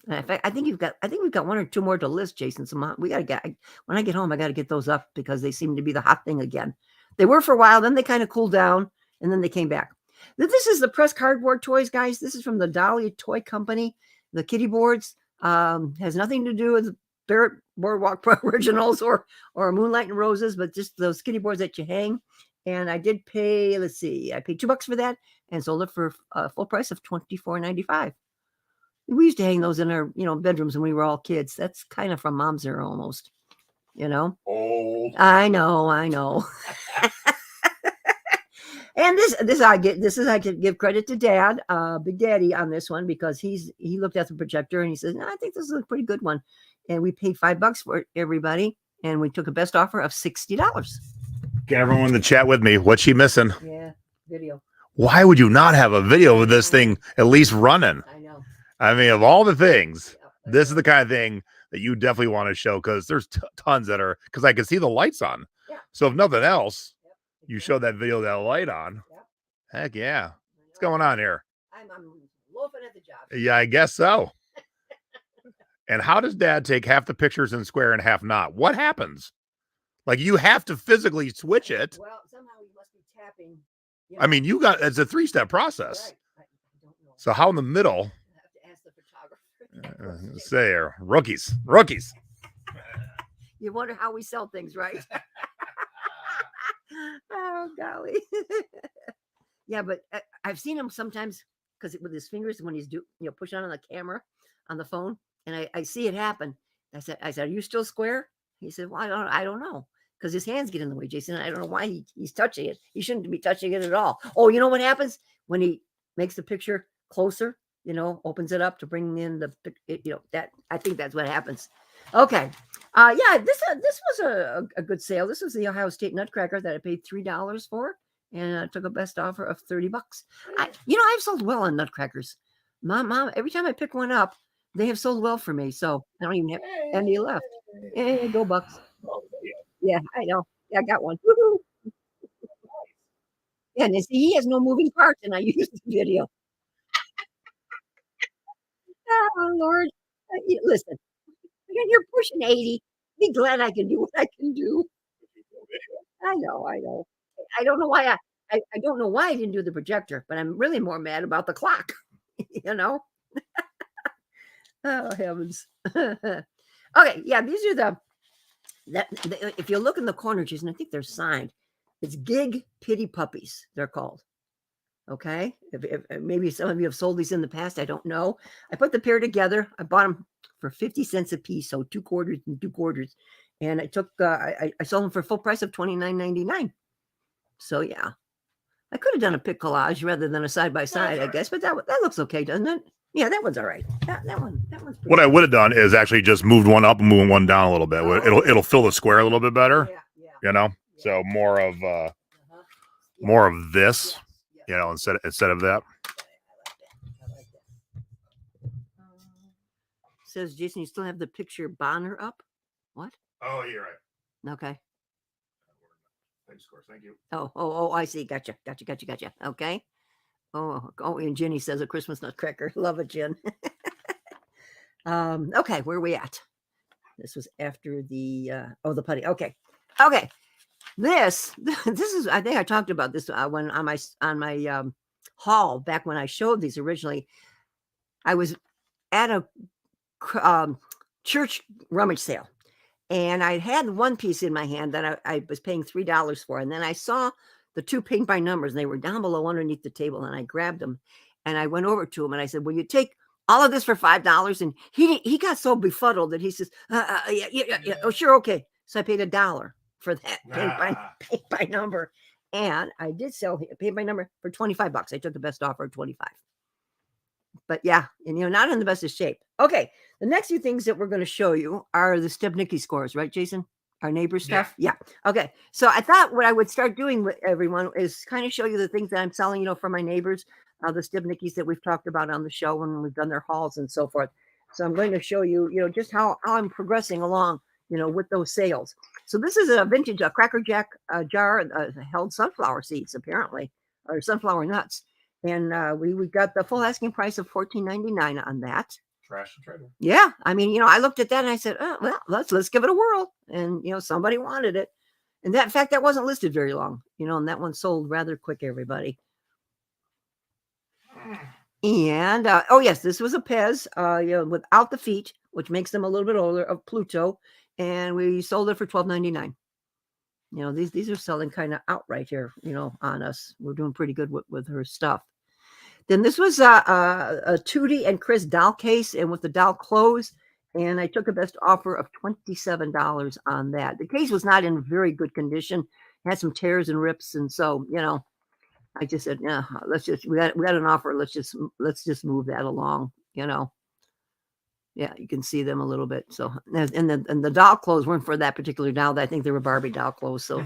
in fact, I think we've got one or two more to list, Jason. So we got to get, when I get home, I got to get those up because they seem to be the hot thing again. They were for a while, then they kind of cooled down and then they came back. This is the pressed cardboard toys, guys. This is from the Dolly Toy Company. The kitty boards has nothing to do with Barrett Boardwalk Originals or Moonlight and Roses, but just those kitty boards that you hang. And I did pay, let's see, I paid $2 for that and sold it for a full price of $24.95. We used to hang those in our, bedrooms when we were all kids. That's kind of from mom's era almost, Old. I know. And I could give credit to Dad, Big Daddy, on this one because he looked at the projector and he says, no, I think this is a pretty good one. And we paid $5 for it, everybody, and we took a best offer of $60. Get everyone in the chat with me. What's she missing? Yeah, video. Why would you not have a video of this thing at least running? I know. I mean, of all the things, this is the kind of thing that you definitely want to show because there's tons that are, because I can see the lights on. Yeah. So if nothing else, you show that video, that light on. Heck yeah. What's going on here? I'm loafing at the job. Yeah, I guess so. And how does Dad take half the pictures in square and half not? What happens? Like you have to physically switch it. Well, somehow you must be tapping. I mean, it's a 3-step process. Right. I don't know. So how in the middle? I have to ask the photographer. Say rookies. You wonder how we sell things, right? Oh, golly. Yeah, but I've seen him sometimes because with his fingers when he's pushing on the camera on the phone, and I see it happen. I said, are you still square? He said, well, I don't know, because his hands get in the way, Jason. I don't know why he's touching it. He shouldn't be touching it at all. Oh, you know what happens when he makes the picture closer? Opens it up to bring in that. I think that's what happens. Okay. Yeah, this was a good sale. This was the Ohio State Nutcracker that I paid $3 for, and I took a best offer of $30. I've sold well on nutcrackers. Mom, every time I pick one up, they have sold well for me. So I don't even have any left. Hey, go Bucks. Yeah, I know. Yeah, I got one. Woo-hoo. Yeah, and see, he has no moving parts, and I used the video. Oh, Lord. Listen, you're pushing 80. Be glad I can do what I can do. I know. I don't know why I don't know why I didn't do the projector, but I'm really more mad about the clock. Oh, heavens. Okay, yeah, these are if you look in the corner, Jason, I think they're signed. It's Gig Pity Puppies, they're called. Okay, if maybe some of you have sold these in the past, I don't know. I put the pair together. I bought them for 50 cents a piece, so 2 quarters and 2 quarters, and I took I sold them for full price of $29.99. So yeah, I could have done a pic collage rather than a side by side, I guess, but that looks okay, doesn't it? Yeah, that one's all right. That one's what I would have done is actually just moved one up and moving one down a little bit. It'll fill the square a little bit better. Yeah. So more of this, instead of that. Says Jason, you still have the picture Bonner up? What? Oh, you're right. Okay. Thank you. Oh, I see. Gotcha. Okay. Oh, and Jenny says a Christmas nutcracker. Love it, Jen. Okay, where are we at? This was after the putty. Okay. This is, I think I talked about this when on my haul back when I showed these originally. I was at a church rummage sale, and I had one piece in my hand that I was paying $3 for, and then I saw the 2 paint by numbers, and they were down below underneath the table, and I grabbed them, and I went over to him, and I said, "Will you take all of this for $5?" And he got so befuddled that he says, "Yeah, oh sure, okay." So I paid $1 for that paint by number, and I did sell a paint by number for $25. I took the best offer of $25. But yeah, and not in the best of shape. Okay, the next few things that we're going to show you are the Stebnicki scores, right, Jason? Our neighbor stuff. Yeah. Okay. So I thought what I would start doing with everyone is kind of show you the things that I'm selling, for my neighbors, the Stebnickis that we've talked about on the show when we've done their hauls and so forth. So I'm going to show you, just how I'm progressing along, with those sales. So this is a vintage Cracker Jack jar held sunflower seeds, apparently, or sunflower nuts. And we got the full asking price of $14.99 on that. Trash and treasure. Yeah, I mean, I looked at that and I said, oh, well, let's give it a whirl. And somebody wanted it, and in fact, that wasn't listed very long. And that one sold rather quick. Everybody. And oh yes, this was a Pez, without the feet, which makes them a little bit older, of Pluto, and we sold it for $12.99. These are selling kind of outright here, on us. We're doing pretty good with her stuff. Then this was a Tootie and Chris doll case, and with the doll clothes, and I took a best offer of $27 on that. The case was not in very good condition, it had some tears and rips, and so I just said, yeah, we got an offer. Let's just move that along. Yeah, you can see them a little bit. So, and the doll clothes weren't for that particular doll. I think they were Barbie doll clothes. So,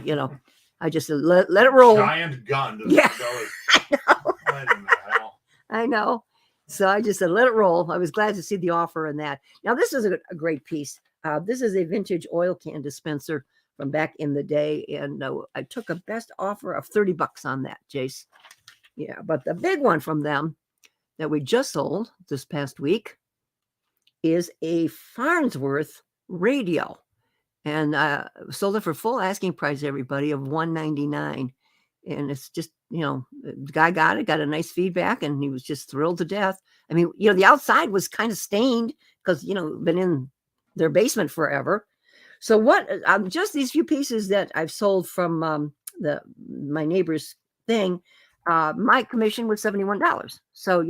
I just said, let it roll. Giant gun. Yeah, I know. What in the hell? I know. So I just said, let it roll. I was glad to see the offer in that. Now, this is a great piece. This is a vintage oil can dispenser from back in the day. And I took a best offer of $30 on that, Jace. Yeah, but the big one from them that we just sold this past week is a Farnsworth radio. And sold it for full asking price, everybody, of $199. And it's just, the guy got a nice feedback, and he was just thrilled to death. I mean, the outside was kind of stained because, been in their basement forever. So what, just these few pieces that I've sold from my neighbor's thing, my commission was $71. So,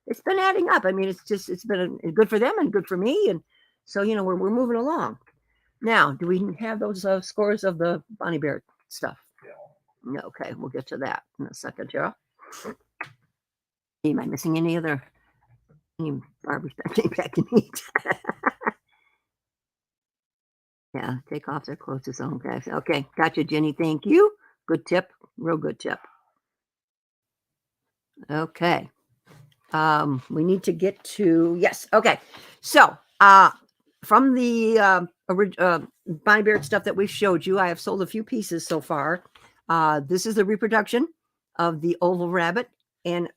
it's been adding up. I mean, it's been good for them and good for me. And so, we're moving along. Now, do we have those scores of the Bonnie Barrett stuff? Yeah. Okay, we'll get to that in a second, Cheryl. Am I missing any Barbie stuff back in heat? Yeah, take off their clothes to own guys. Okay, gotcha, Jenny. Thank you. Good tip. Real good tip. Okay. We need to get to, yes. Okay. So, from the Bonnie Barrett stuff that we've showed you, I have sold a few pieces so far. This is the reproduction of the oval rabbit, and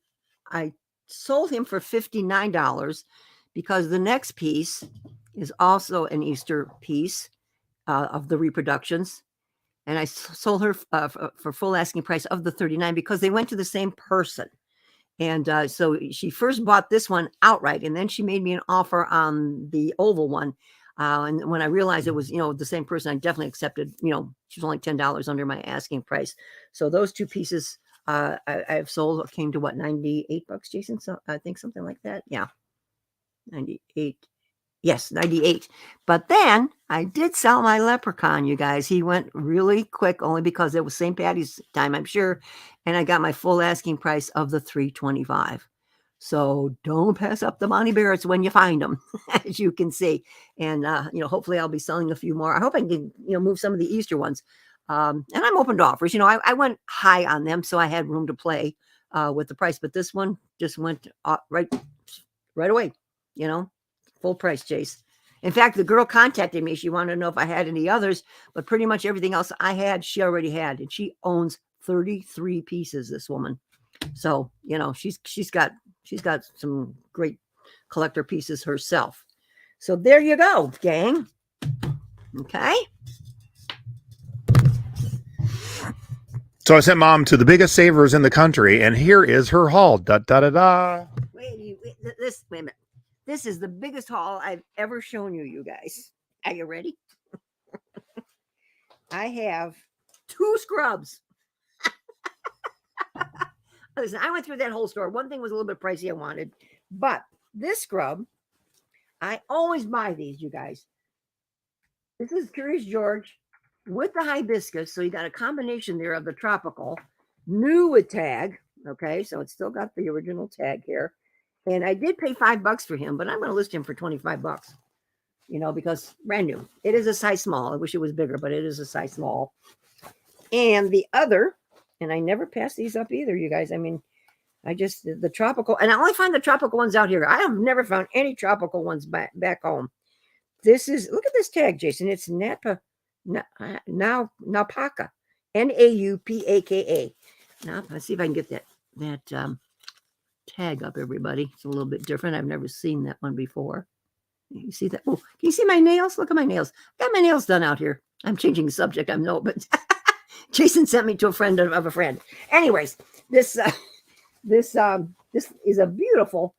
I sold him for $59 because the next piece is also an Easter piece of the reproductions, and I sold her for full asking price of the $39 because they went to the same person. And so she first bought this one outright, and then she made me an offer on the oval one. And when I realized it was, the same person, I definitely accepted. She was only $10 under my asking price. So those two pieces I've sold came to what, $98, Jason? So I think something like that. Yeah, 98. Yes, 98. But then I did sell my leprechaun, you guys. He went really quick, only because it was St. Patty's time, I'm sure. And I got my full asking price of the $325. So don't pass up the Bonnie Barretts when you find them, as you can see. And, hopefully I'll be selling a few more. I hope I can, move some of the Easter ones. And I'm open to offers. I went high on them, so I had room to play with the price. But this one just went right away, full price, Jace. In fact, the girl contacted me. She wanted to know if I had any others, but pretty much everything else I had, she already had. And she owns 33 pieces, this woman. So, she's got some great collector pieces herself. So there you go, gang. Okay. So I sent Mom to the biggest savers in the country, and here is her haul. Da da da da. Wait a minute. This is the biggest haul I've ever shown you, you guys. Are you ready? I have 2 scrubs. Listen, I went through that whole store. One thing was a little bit pricey I wanted, but this scrub, I always buy these, you guys. This is Curious George with the hibiscus. So you got a combination there of the tropical, new with tag. Okay, so it's still got the original tag here. And I did pay $5 for him, but I'm going to list him for $25, because brand new. It is a size small. I wish it was bigger, but it is a size small. And the other, and I never pass these up either, you guys. I mean, the tropical, and I only find the tropical ones out here. I have never found any tropical ones back home. This is, look at this tag, Jason. It's Naupaka, Naupaka, Naupaka. Now, let's see if I can get that tag up, everybody. It's a little bit different. I've never seen that one before. You see that? Oh, can you see my nails? Look at my nails. Got my nails done out here. I'm changing the subject. I know, but Jason sent me to a friend of a friend. Anyways, this this is a beautiful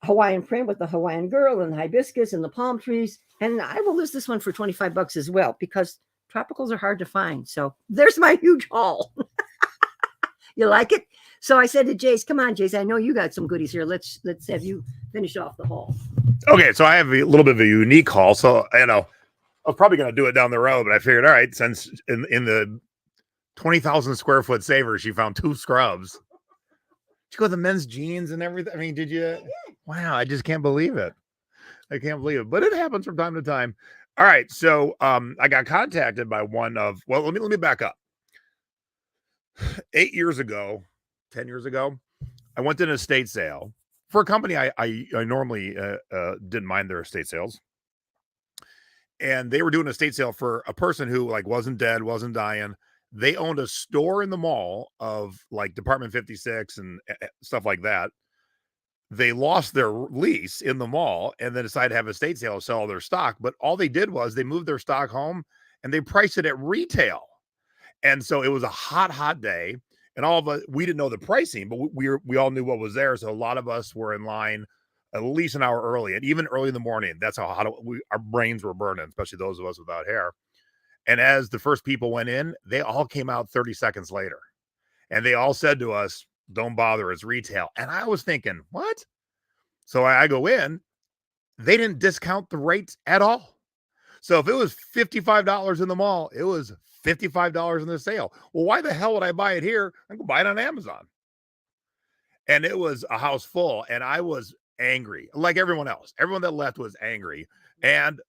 Hawaiian print with the Hawaiian girl and the hibiscus and the palm trees. And I will list this one for $25 as well because tropicals are hard to find. So there's my huge haul. You like it? So I said to Jace, come on, Jace, I know you got some goodies here. Let's have you finish off the haul. Okay, so I have a little bit of a unique haul. So, I was probably going to do it down the road, but I figured, all right, since in the 20,000 square foot saver, she found 2 scrubs. Did you go to the men's jeans and everything? I mean, did you? Wow, I just can't believe it. I can't believe it, but it happens from time to time. All right, so I got contacted by one of, well, let me back up. 8 years ago, 10 years ago, I went to an estate sale for a company I normally didn't mind their estate sales. And they were doing an estate sale for a person who like wasn't dead, wasn't dying. They owned a store in the mall of like Department 56 and stuff like that. They lost their lease in the mall and then decided to have a estate sale to sell all their stock. But all they did was they moved their stock home and they priced it at retail. And so it was a hot day. And all of us, we didn't know the pricing, but we all knew what was there. So a lot of us were in line at least an hour early, and even early in the morning. That's how hot our brains were burning, especially those of us without hair. And as the first people went in, they all came out 30 seconds later. And they all said to us, don't bother, it's retail. And I was thinking, what? So I go in, they didn't discount the rates at all. So if it was $55 in the mall, it was $55 in the sale. Well, why the hell would I buy it here? I can buy it on Amazon. And it was a house full, and I was angry, like everyone else. Everyone that left was angry. And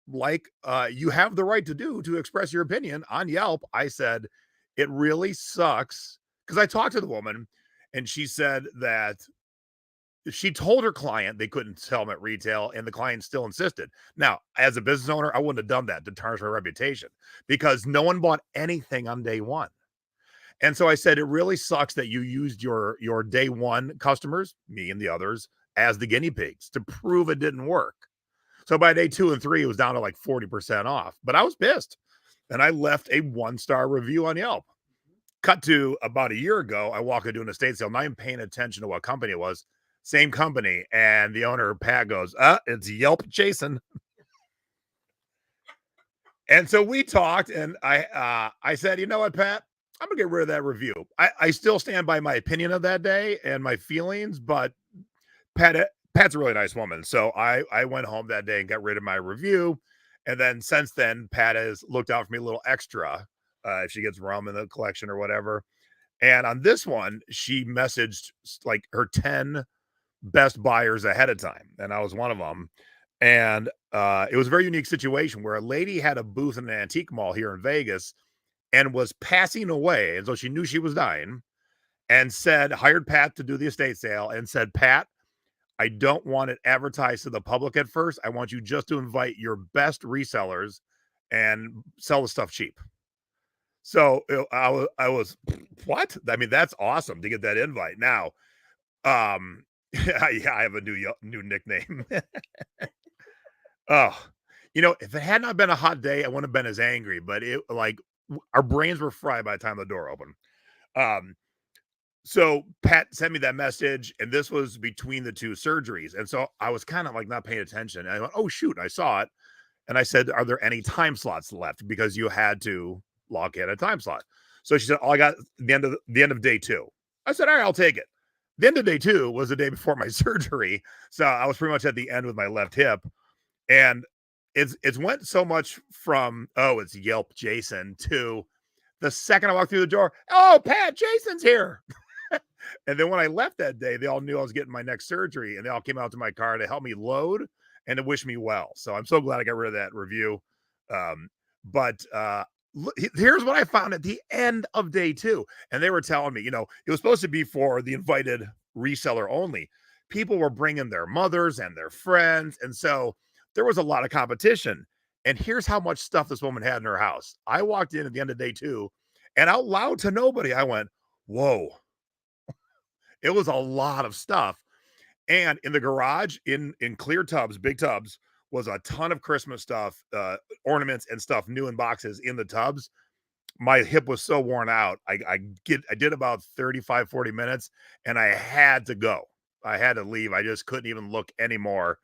like you have the right to express your opinion on Yelp, I said, it really sucks. Because I talked to the woman, and she said that she told her client they couldn't sell them at retail, and the client still insisted. Now, as a business owner, I wouldn't have done that to tarnish my reputation because no one bought anything on day one. And so I said, it really sucks that you used your day one customers, me and the others, as the guinea pigs to prove it didn't work. So by day 2 and 3, it was down to like 40% off, but I was pissed. And I left a 1-star review on Yelp. Cut to about a year ago, I walk into an estate sale, not even paying attention to what company it was. Same company. And the owner, Pat, goes, it's Yelp Jason. And so we talked, and I said, you know what, Pat? I'm going to get rid of that review. I still stand by my opinion of that day and my feelings, but Pat's a really nice woman. So I went home that day and got rid of my review. And then since then, Pat has looked out for me a little extra if she gets rum in the collection or whatever. And on this one, she messaged like her 10 best buyers ahead of time. And I was one of them. And it was a very unique situation where a lady had a booth in an antique mall here in Vegas and was passing away. And so she knew she was dying and hired Pat to do the estate sale and said, Pat, I don't want it advertised to the public at first. I want you just to invite your best resellers and sell the stuff cheap. So I was, what? I mean, that's awesome to get that invite. Now, yeah, I have a new nickname. Oh, if it had not been a hot day, I wouldn't have been as angry, but our brains were fried by the time the door opened. So Pat sent me that message, and this was between the 2 surgeries. And so I was kind of like not paying attention. And I went, oh, shoot. And I saw it. And I said, are there any time slots left? Because you had to lock in a time slot. So she said, I got the end of day 2. I said, all right, I'll take it. The end of day 2 was the day before my surgery. So I was pretty much at the end with my left hip. And it's went so much from, it's Yelp Jason to the second I walked through the door, oh, Pat, Jason's here. And then when I left that day, they all knew I was getting my next surgery, and they all came out to my car to help me load and to wish me well. So I'm so glad I got rid of that review. But here's what I found at the end of day 2. And they were telling me, it was supposed to be for the invited reseller only. People were bringing their mothers and their friends. And so there was a lot of competition. And here's how much stuff this woman had in her house. I walked in at the end of day 2, and out loud to nobody, I went, whoa. It was a lot of stuff. And in the garage, in clear tubs, big tubs, was a ton of Christmas stuff, ornaments and stuff, new in boxes in the tubs. My hip was so worn out. I did about 35, 40 minutes, and I had to go. I had to leave. I just couldn't even look anymore.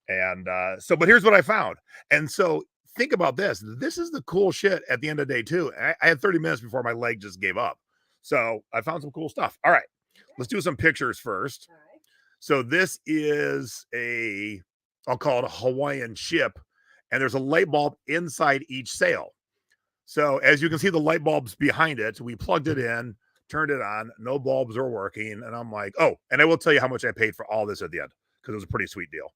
And but here's what I found. And so think about this. This is the cool shit at the end of day two. I had 30 minutes before my leg just gave up. So I found some cool stuff. All right, let's do some pictures first. All right. So this is I'll call it a Hawaiian ship, and there's a light bulb inside each sail. So as you can see, the light bulbs behind it, we plugged it in, turned it on, no bulbs are working. And I'm like, oh, and I will tell you how much I paid for all this at the end, because it was a pretty sweet deal.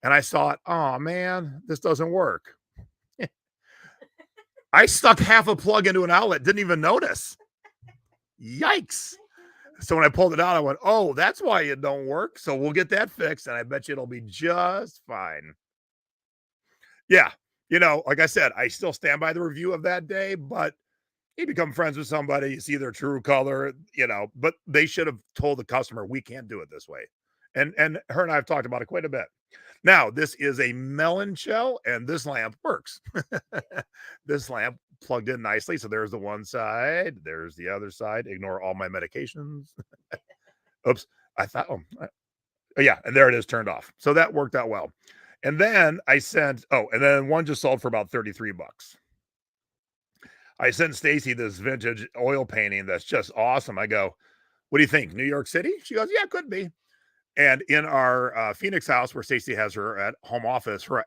And I saw it, oh man, this doesn't work. I stuck half a plug into an outlet, didn't even notice. Yikes. So when I pulled it out, I went, oh, that's why it don't work. So we'll get that fixed, and I bet you it'll be just fine. Yeah. Like I said, I still stand by the review of that day, but you become friends with somebody, you see their true color, but they should have told the customer, we can't do it this way. And her and I have talked about it quite a bit. Now, this is a melon shell, and this lamp works. This lamp plugged in nicely. So there's the one side, there's the other side. Ignore all my medications. Oops. I thought, yeah, and there it is, turned off. So that worked out well. And then I sent, and then one just sold for about 33 bucks. I sent Stacy this vintage oil painting that's just awesome. I go, what do you think? New York City? She goes, yeah, could be. And in our Phoenix house where Stacy has her at home office, her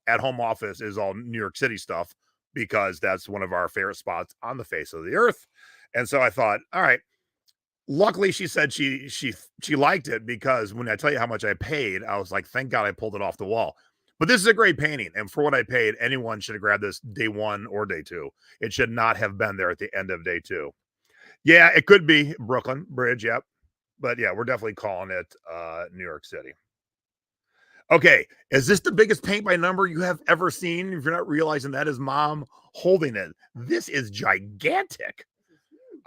at home office is all New York City stuff, because that's one of our favorite spots on the face of the earth. And so I thought, all right. Luckily, she said she liked it, because when I tell you how much I paid, I was like, thank God I pulled it off the wall. But this is a great painting. And for what I paid, anyone should have grabbed this day one or day two. It should not have been there at the end of day two. Yeah, it could be Brooklyn Bridge. Yep. But yeah, we're definitely calling it New York City. Okay. Is this the biggest paint by number you have ever seen? If you're not realizing that is Mom holding it. This is gigantic.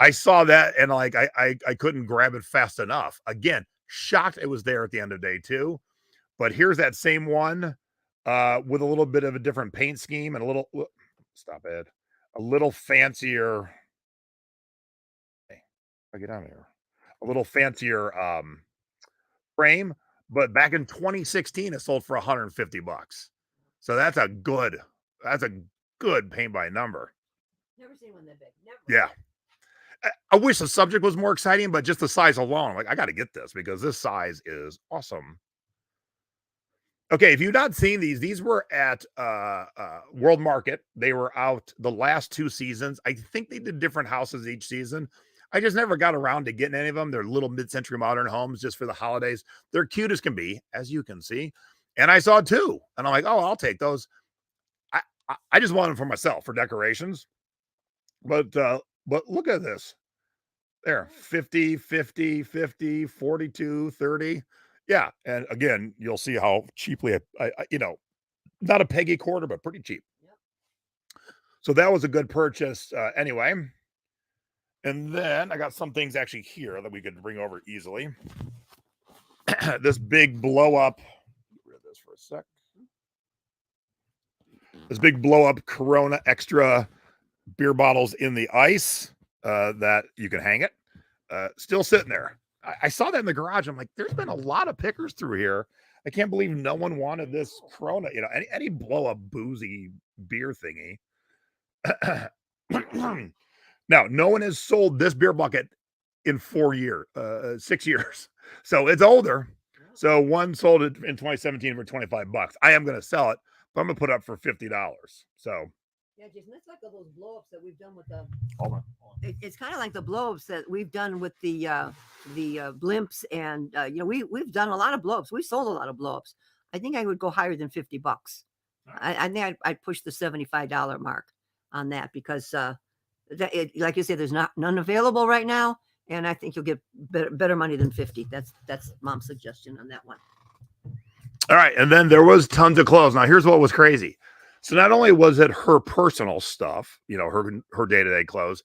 I saw that, and like I couldn't grab it fast enough. Again, shocked it was there at the end of day two. But here's that same one with a little bit of a different paint scheme and a little fancier. Hey, I get out of here. A little fancier frame. But back in 2016, it sold for 150 bucks. So that's a good paint by number. Never seen one that big. Never. Yeah. I wish the subject was more exciting, but just the size alone, like, I got to get this because this size is awesome. Okay, if you've not seen these were at World Market. They were out the last two seasons. I think they did different houses each season. I just never got around to getting any of them. They're little mid-century modern homes just for the holidays. They're cute as can be, as you can see. And I saw two, and I'm like, oh, I'll take those. I just want them for myself for decorations. But look at this. There, 50, 50, 50, 42, 30. Yeah. And again, you'll see how cheaply I not a Peggy quarter, but pretty cheap. Yep. So that was a good purchase anyway. And then I got some things actually here that we could bring over easily. This big blow up. Get rid of this for a sec. This big blow up Corona Extra beer bottles in the ice that you can hang it. Still sitting there. I saw that in the garage. I'm like, there's been a lot of pickers through here. I can't believe no one wanted this Corona, any blow up boozy beer thingy. Now, no one has sold this beer bucket in 6 years. So it's older. So one sold it in 2017 for 25 bucks. I am going to sell it, but I'm going to put it up for $50. So yeah, Jason, that's like all those blow-ups that we've done with the. Hold on. It's kind of like the blow-ups that we've done with the blimps, and we've done a lot of blow-ups. We sold a lot of blow-ups. I think I would go higher than $50. I think I'd push the $75 mark on that, because like you said, there's none available right now, and I think you'll get better money than 50. That's Mom's suggestion on that one. All right, and then there was tons of clothes. Now here's what was crazy. So not only was it her personal stuff, her day-to-day clothes,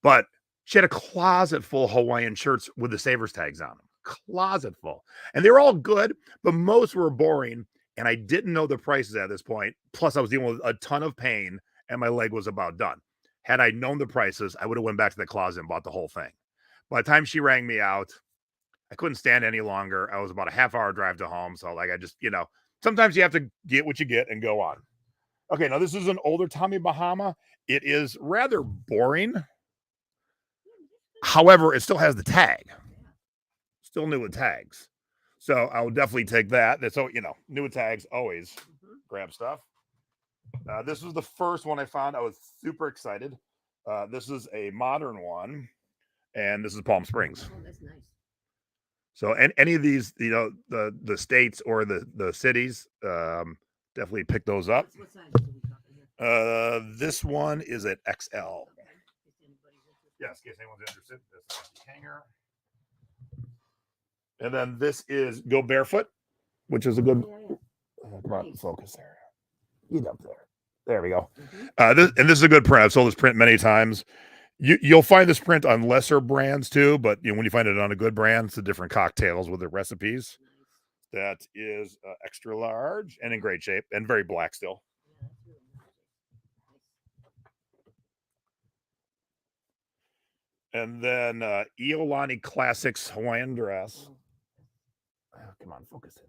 but she had a closet full of Hawaiian shirts with the Savers tags on them. closet full. And they were all good, but most were boring. And I didn't know the prices at this point. Plus, I was dealing with a ton of pain and my leg was about done. Had I known the prices, I would have went back to the closet and bought the whole thing. By the time she rang me out, I couldn't stand any longer. I was about a half-hour drive to home. So, like, I just, sometimes you have to get what you get and go on. Okay, now this is an older Tommy Bahama. It is rather boring. However, it still has the tag. Still new with tags. So I will definitely take that. So, new with tags, always grab stuff. This was the first one I found. I was super excited. This is a modern one, and this is Palm Springs. Oh, that's nice. So, and any of these, the states or the cities, definitely pick those up. What size are we talking here? This one is at XL. Yes, in case anyone's interested. This is the hanger. And then this is Go Barefoot, which is a good. Come on, focus there. Get up there. There we go. This is a good print. I've sold this print many times. You'll find this print on lesser brands too, but when you find it on a good brand, it's the different cocktails with the recipes. That is extra large and in great shape and very black still. And then Iolani Classics Hawaiian dress. Oh, come on, focus in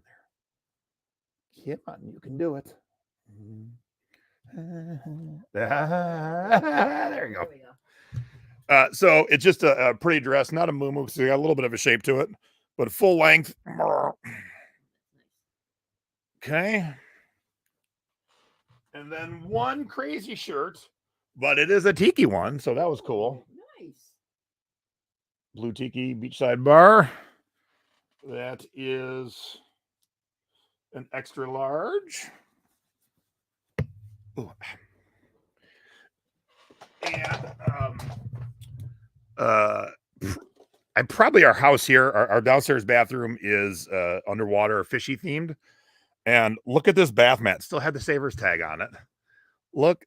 there. Come on, you can do it. There you go. So it's just a pretty dress, not a muumuu, because it got a little bit of a shape to it, but full length. Okay. And then one crazy shirt, but it is a tiki one, so that was cool. Nice. Blue tiki beachside bar. That is an extra large. Ooh. And probably our house here, our downstairs bathroom is underwater fishy themed. And look at this bath mat. Still had the Savers tag on it. Look,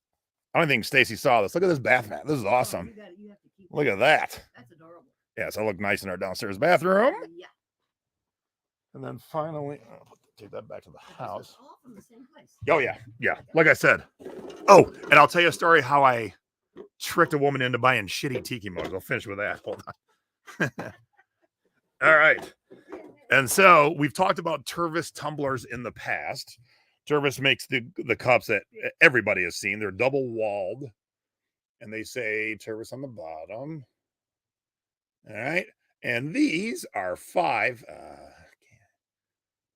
I don't think Stacy saw this. Look at this bath mat. This is awesome. You have to keep Look at that. That's adorable. Yeah, so it looked nice in our downstairs bathroom. Yeah. And then finally, I'll take that back to the house. All from the same place. Oh, yeah. Like I said. Oh, and I'll tell you a story how I tricked a woman into buying shitty tiki mugs. I'll finish with that. Hold on. All right. And so we've talked about Tervis tumblers in the past. Tervis makes the cups that everybody has seen. They're double walled. And they say Tervis on the bottom. All right. And these are 5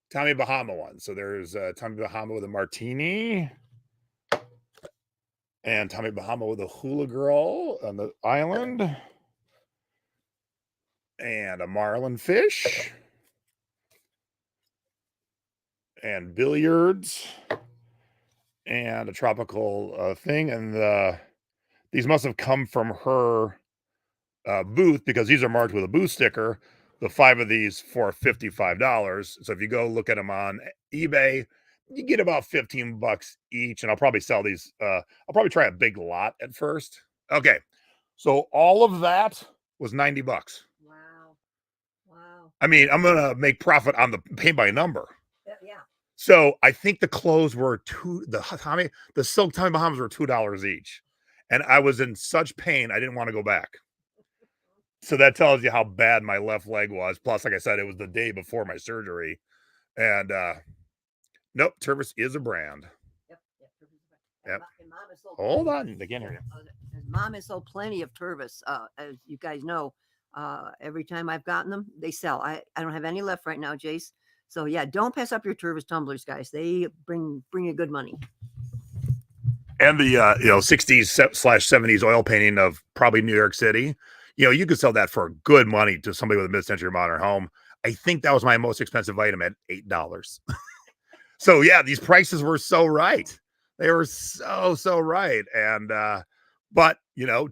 Tommy Bahama ones. So there's Tommy Bahama with a martini. And Tommy Bahama with a hula girl on the island. And a marlin fish. And billiards. And a tropical thing. And these must have come from her booth because these are marked with a booth sticker. The 5 of these for $55. So if you go look at them on eBay, you get about $15 each. And I'll probably sell these. I'll probably try a big lot at first. Okay. So all of that was $90. Wow. I mean, I'm going to make profit on the pay by number. Yeah. So I think the clothes were the silk Tommy Bahamas were $2 each. And I was in such pain, I didn't want to go back. So that tells you how bad my left leg was. Plus, like I said, it was the day before my surgery. And nope, Tervis is a brand. Yep. Hold on. They can't hear you. Mom has sold plenty of Tervis. As you guys know, every time I've gotten them, they sell. I don't have any left right now, Jace. So yeah, don't pass up your Tervis tumblers, guys. They bring you good money. And the 60s/70s oil painting of probably New York City. You could sell that for good money to somebody with a mid-century modern home. I think that was my most expensive item at $8. So yeah, these prices were so right. They were so right. And but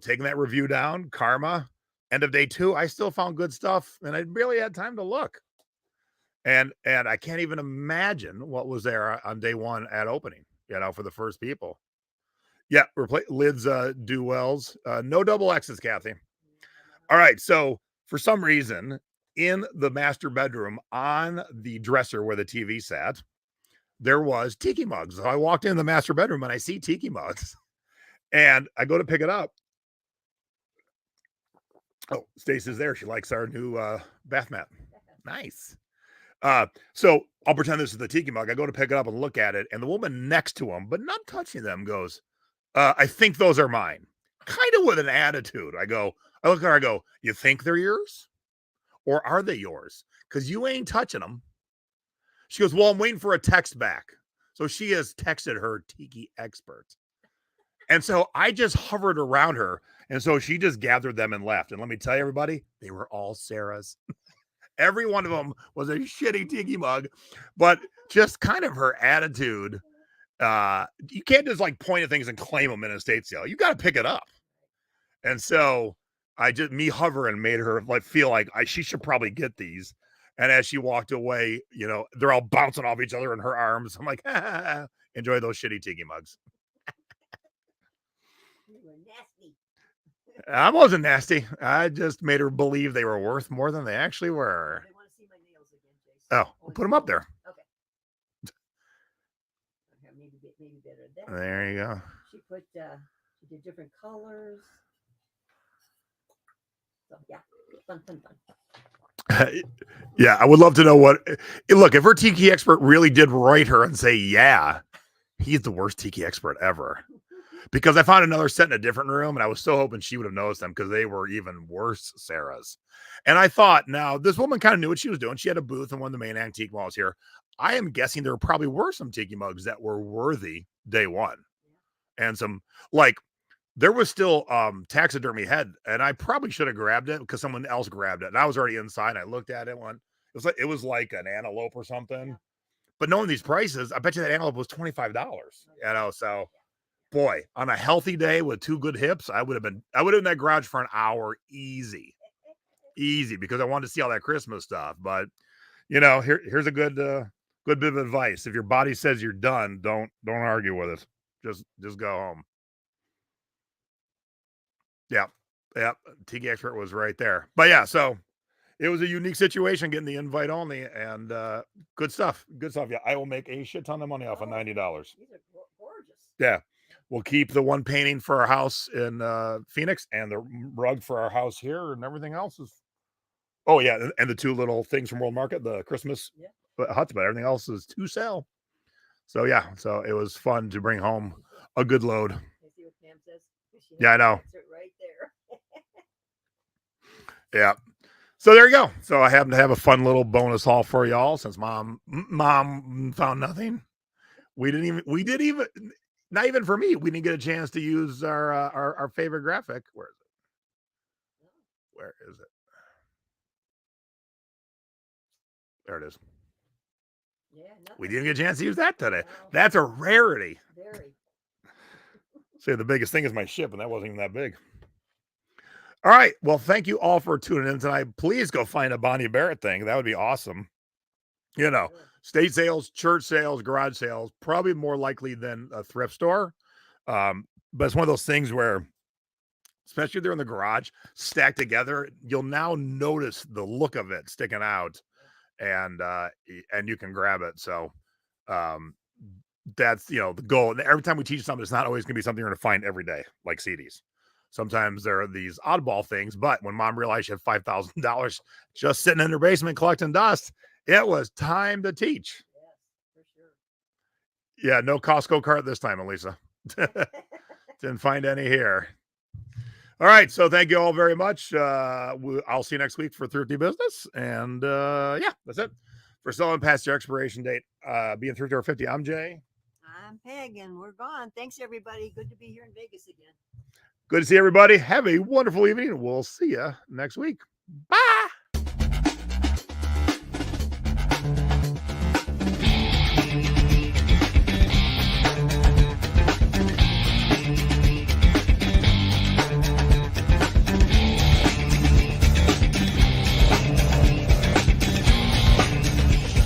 taking that review down, karma, end of day 2, I still found good stuff, and I barely had time to look. And I can't even imagine what was there on day 1 at opening, for the first people. Yeah, lids do wells. No double X's, Kathy. All right, so for some reason, in the master bedroom on the dresser where the TV sat, there was tiki mugs. So I walked in the master bedroom and I see tiki mugs and I go to pick it up. Oh, Stacey's there. She likes our new bath mat. Nice. So I'll pretend this is the tiki mug. I go to pick it up and look at it, and the woman next to him, but not touching them, goes, I think those are mine. Kind of with an attitude. I look at her, I go, you think they're yours? Or are they yours? Because you ain't touching them. She goes, well, I'm waiting for a text back. So she has texted her tiki expert. And so I just hovered around her. And so she just gathered them and left. And let me tell you, everybody, they were all Sarah's. Every one of them was a shitty tiki mug, but just kind of her attitude. You can't just like point at things and claim them in a estate sale. You got to pick it up. And so me hovering made her like feel like she should probably get these. And as she walked away, they're all bouncing off each other in her arms. I'm like, enjoy those shitty tiki mugs. You were nasty. I wasn't nasty. I just made her believe they were worth more than they actually were. They want to see my nails again, Jason. Oh, we'll put them up there. Okay. Maybe better than that. There you go. She did different colors. So yeah, fun. Yeah, I would love to know look, if her tiki expert really did write her and say, yeah, he's the worst tiki expert ever. Because I found another set in a different room and I was so hoping she would have noticed them because they were even worse Sarah's. And I thought, now this woman kind of knew what she was doing. She had a booth in one of the main antique malls here. I am guessing there probably were some tiki mugs that were worthy day one. And some, like, there was still taxidermy head, and I probably should have grabbed it because someone else grabbed it. And I was already inside. I looked at it it was like an antelope or something. Yeah. But knowing these prices, I bet you that antelope was $25. So boy, on a healthy day with two good hips, I would have been in that garage for an hour easy because I wanted to see all that Christmas stuff. But here's a good bit of advice. If your body says you're done, don't argue with it. Just go home. Yeah. Tiki expert was right there. But yeah, so it was a unique situation getting the invite only, and good stuff. Yeah, I will make a shit ton of money off of $90. These are gorgeous. Yeah. We'll keep the one painting for our house in Phoenix and the rug for our house here, and everything else is. Oh yeah, and the two little things from World Market, the Christmas huts, but everything else is to sell. So yeah, so it was fun to bring home a good load. See what Pam says? Yeah, I know. Right there. Yeah. So there you go. So I happen to have a fun little bonus haul for y'all since mom found nothing. We didn't even. Not even for me. We didn't get a chance to use our favorite graphic. Where is it? There it is. Yeah, we didn't get a chance to use that today. No. That's a rarity. Very. See, the biggest thing is my ship, and that wasn't even that big. All right. Well, thank you all for tuning in tonight. Please go find a Bonnie Barrett thing. That would be awesome. State sales, church sales, garage sales, probably more likely than a thrift store. But it's one of those things where, especially if they're in the garage, stacked together, you'll now notice the look of it sticking out, and you can grab it. So that's the goal. And every time we teach something, it's not always going to be something you're going to find every day, like CDs. Sometimes there are these oddball things. But when mom realized she had $5,000 just sitting in her basement collecting dust, it was time to teach. Yes, for sure. Yeah, no Costco cart this time, Elisa. Didn't find any here. All right, so thank you all very much. I'll see you next week for Thrifty Business. And yeah, that's it. For selling past your expiration date, being Thrifty or 50, I'm Jay. I'm Peg, and we're gone. Thanks, everybody. Good to be here in Vegas again. Good to see everybody. Have a wonderful evening. We'll see you next week. Bye.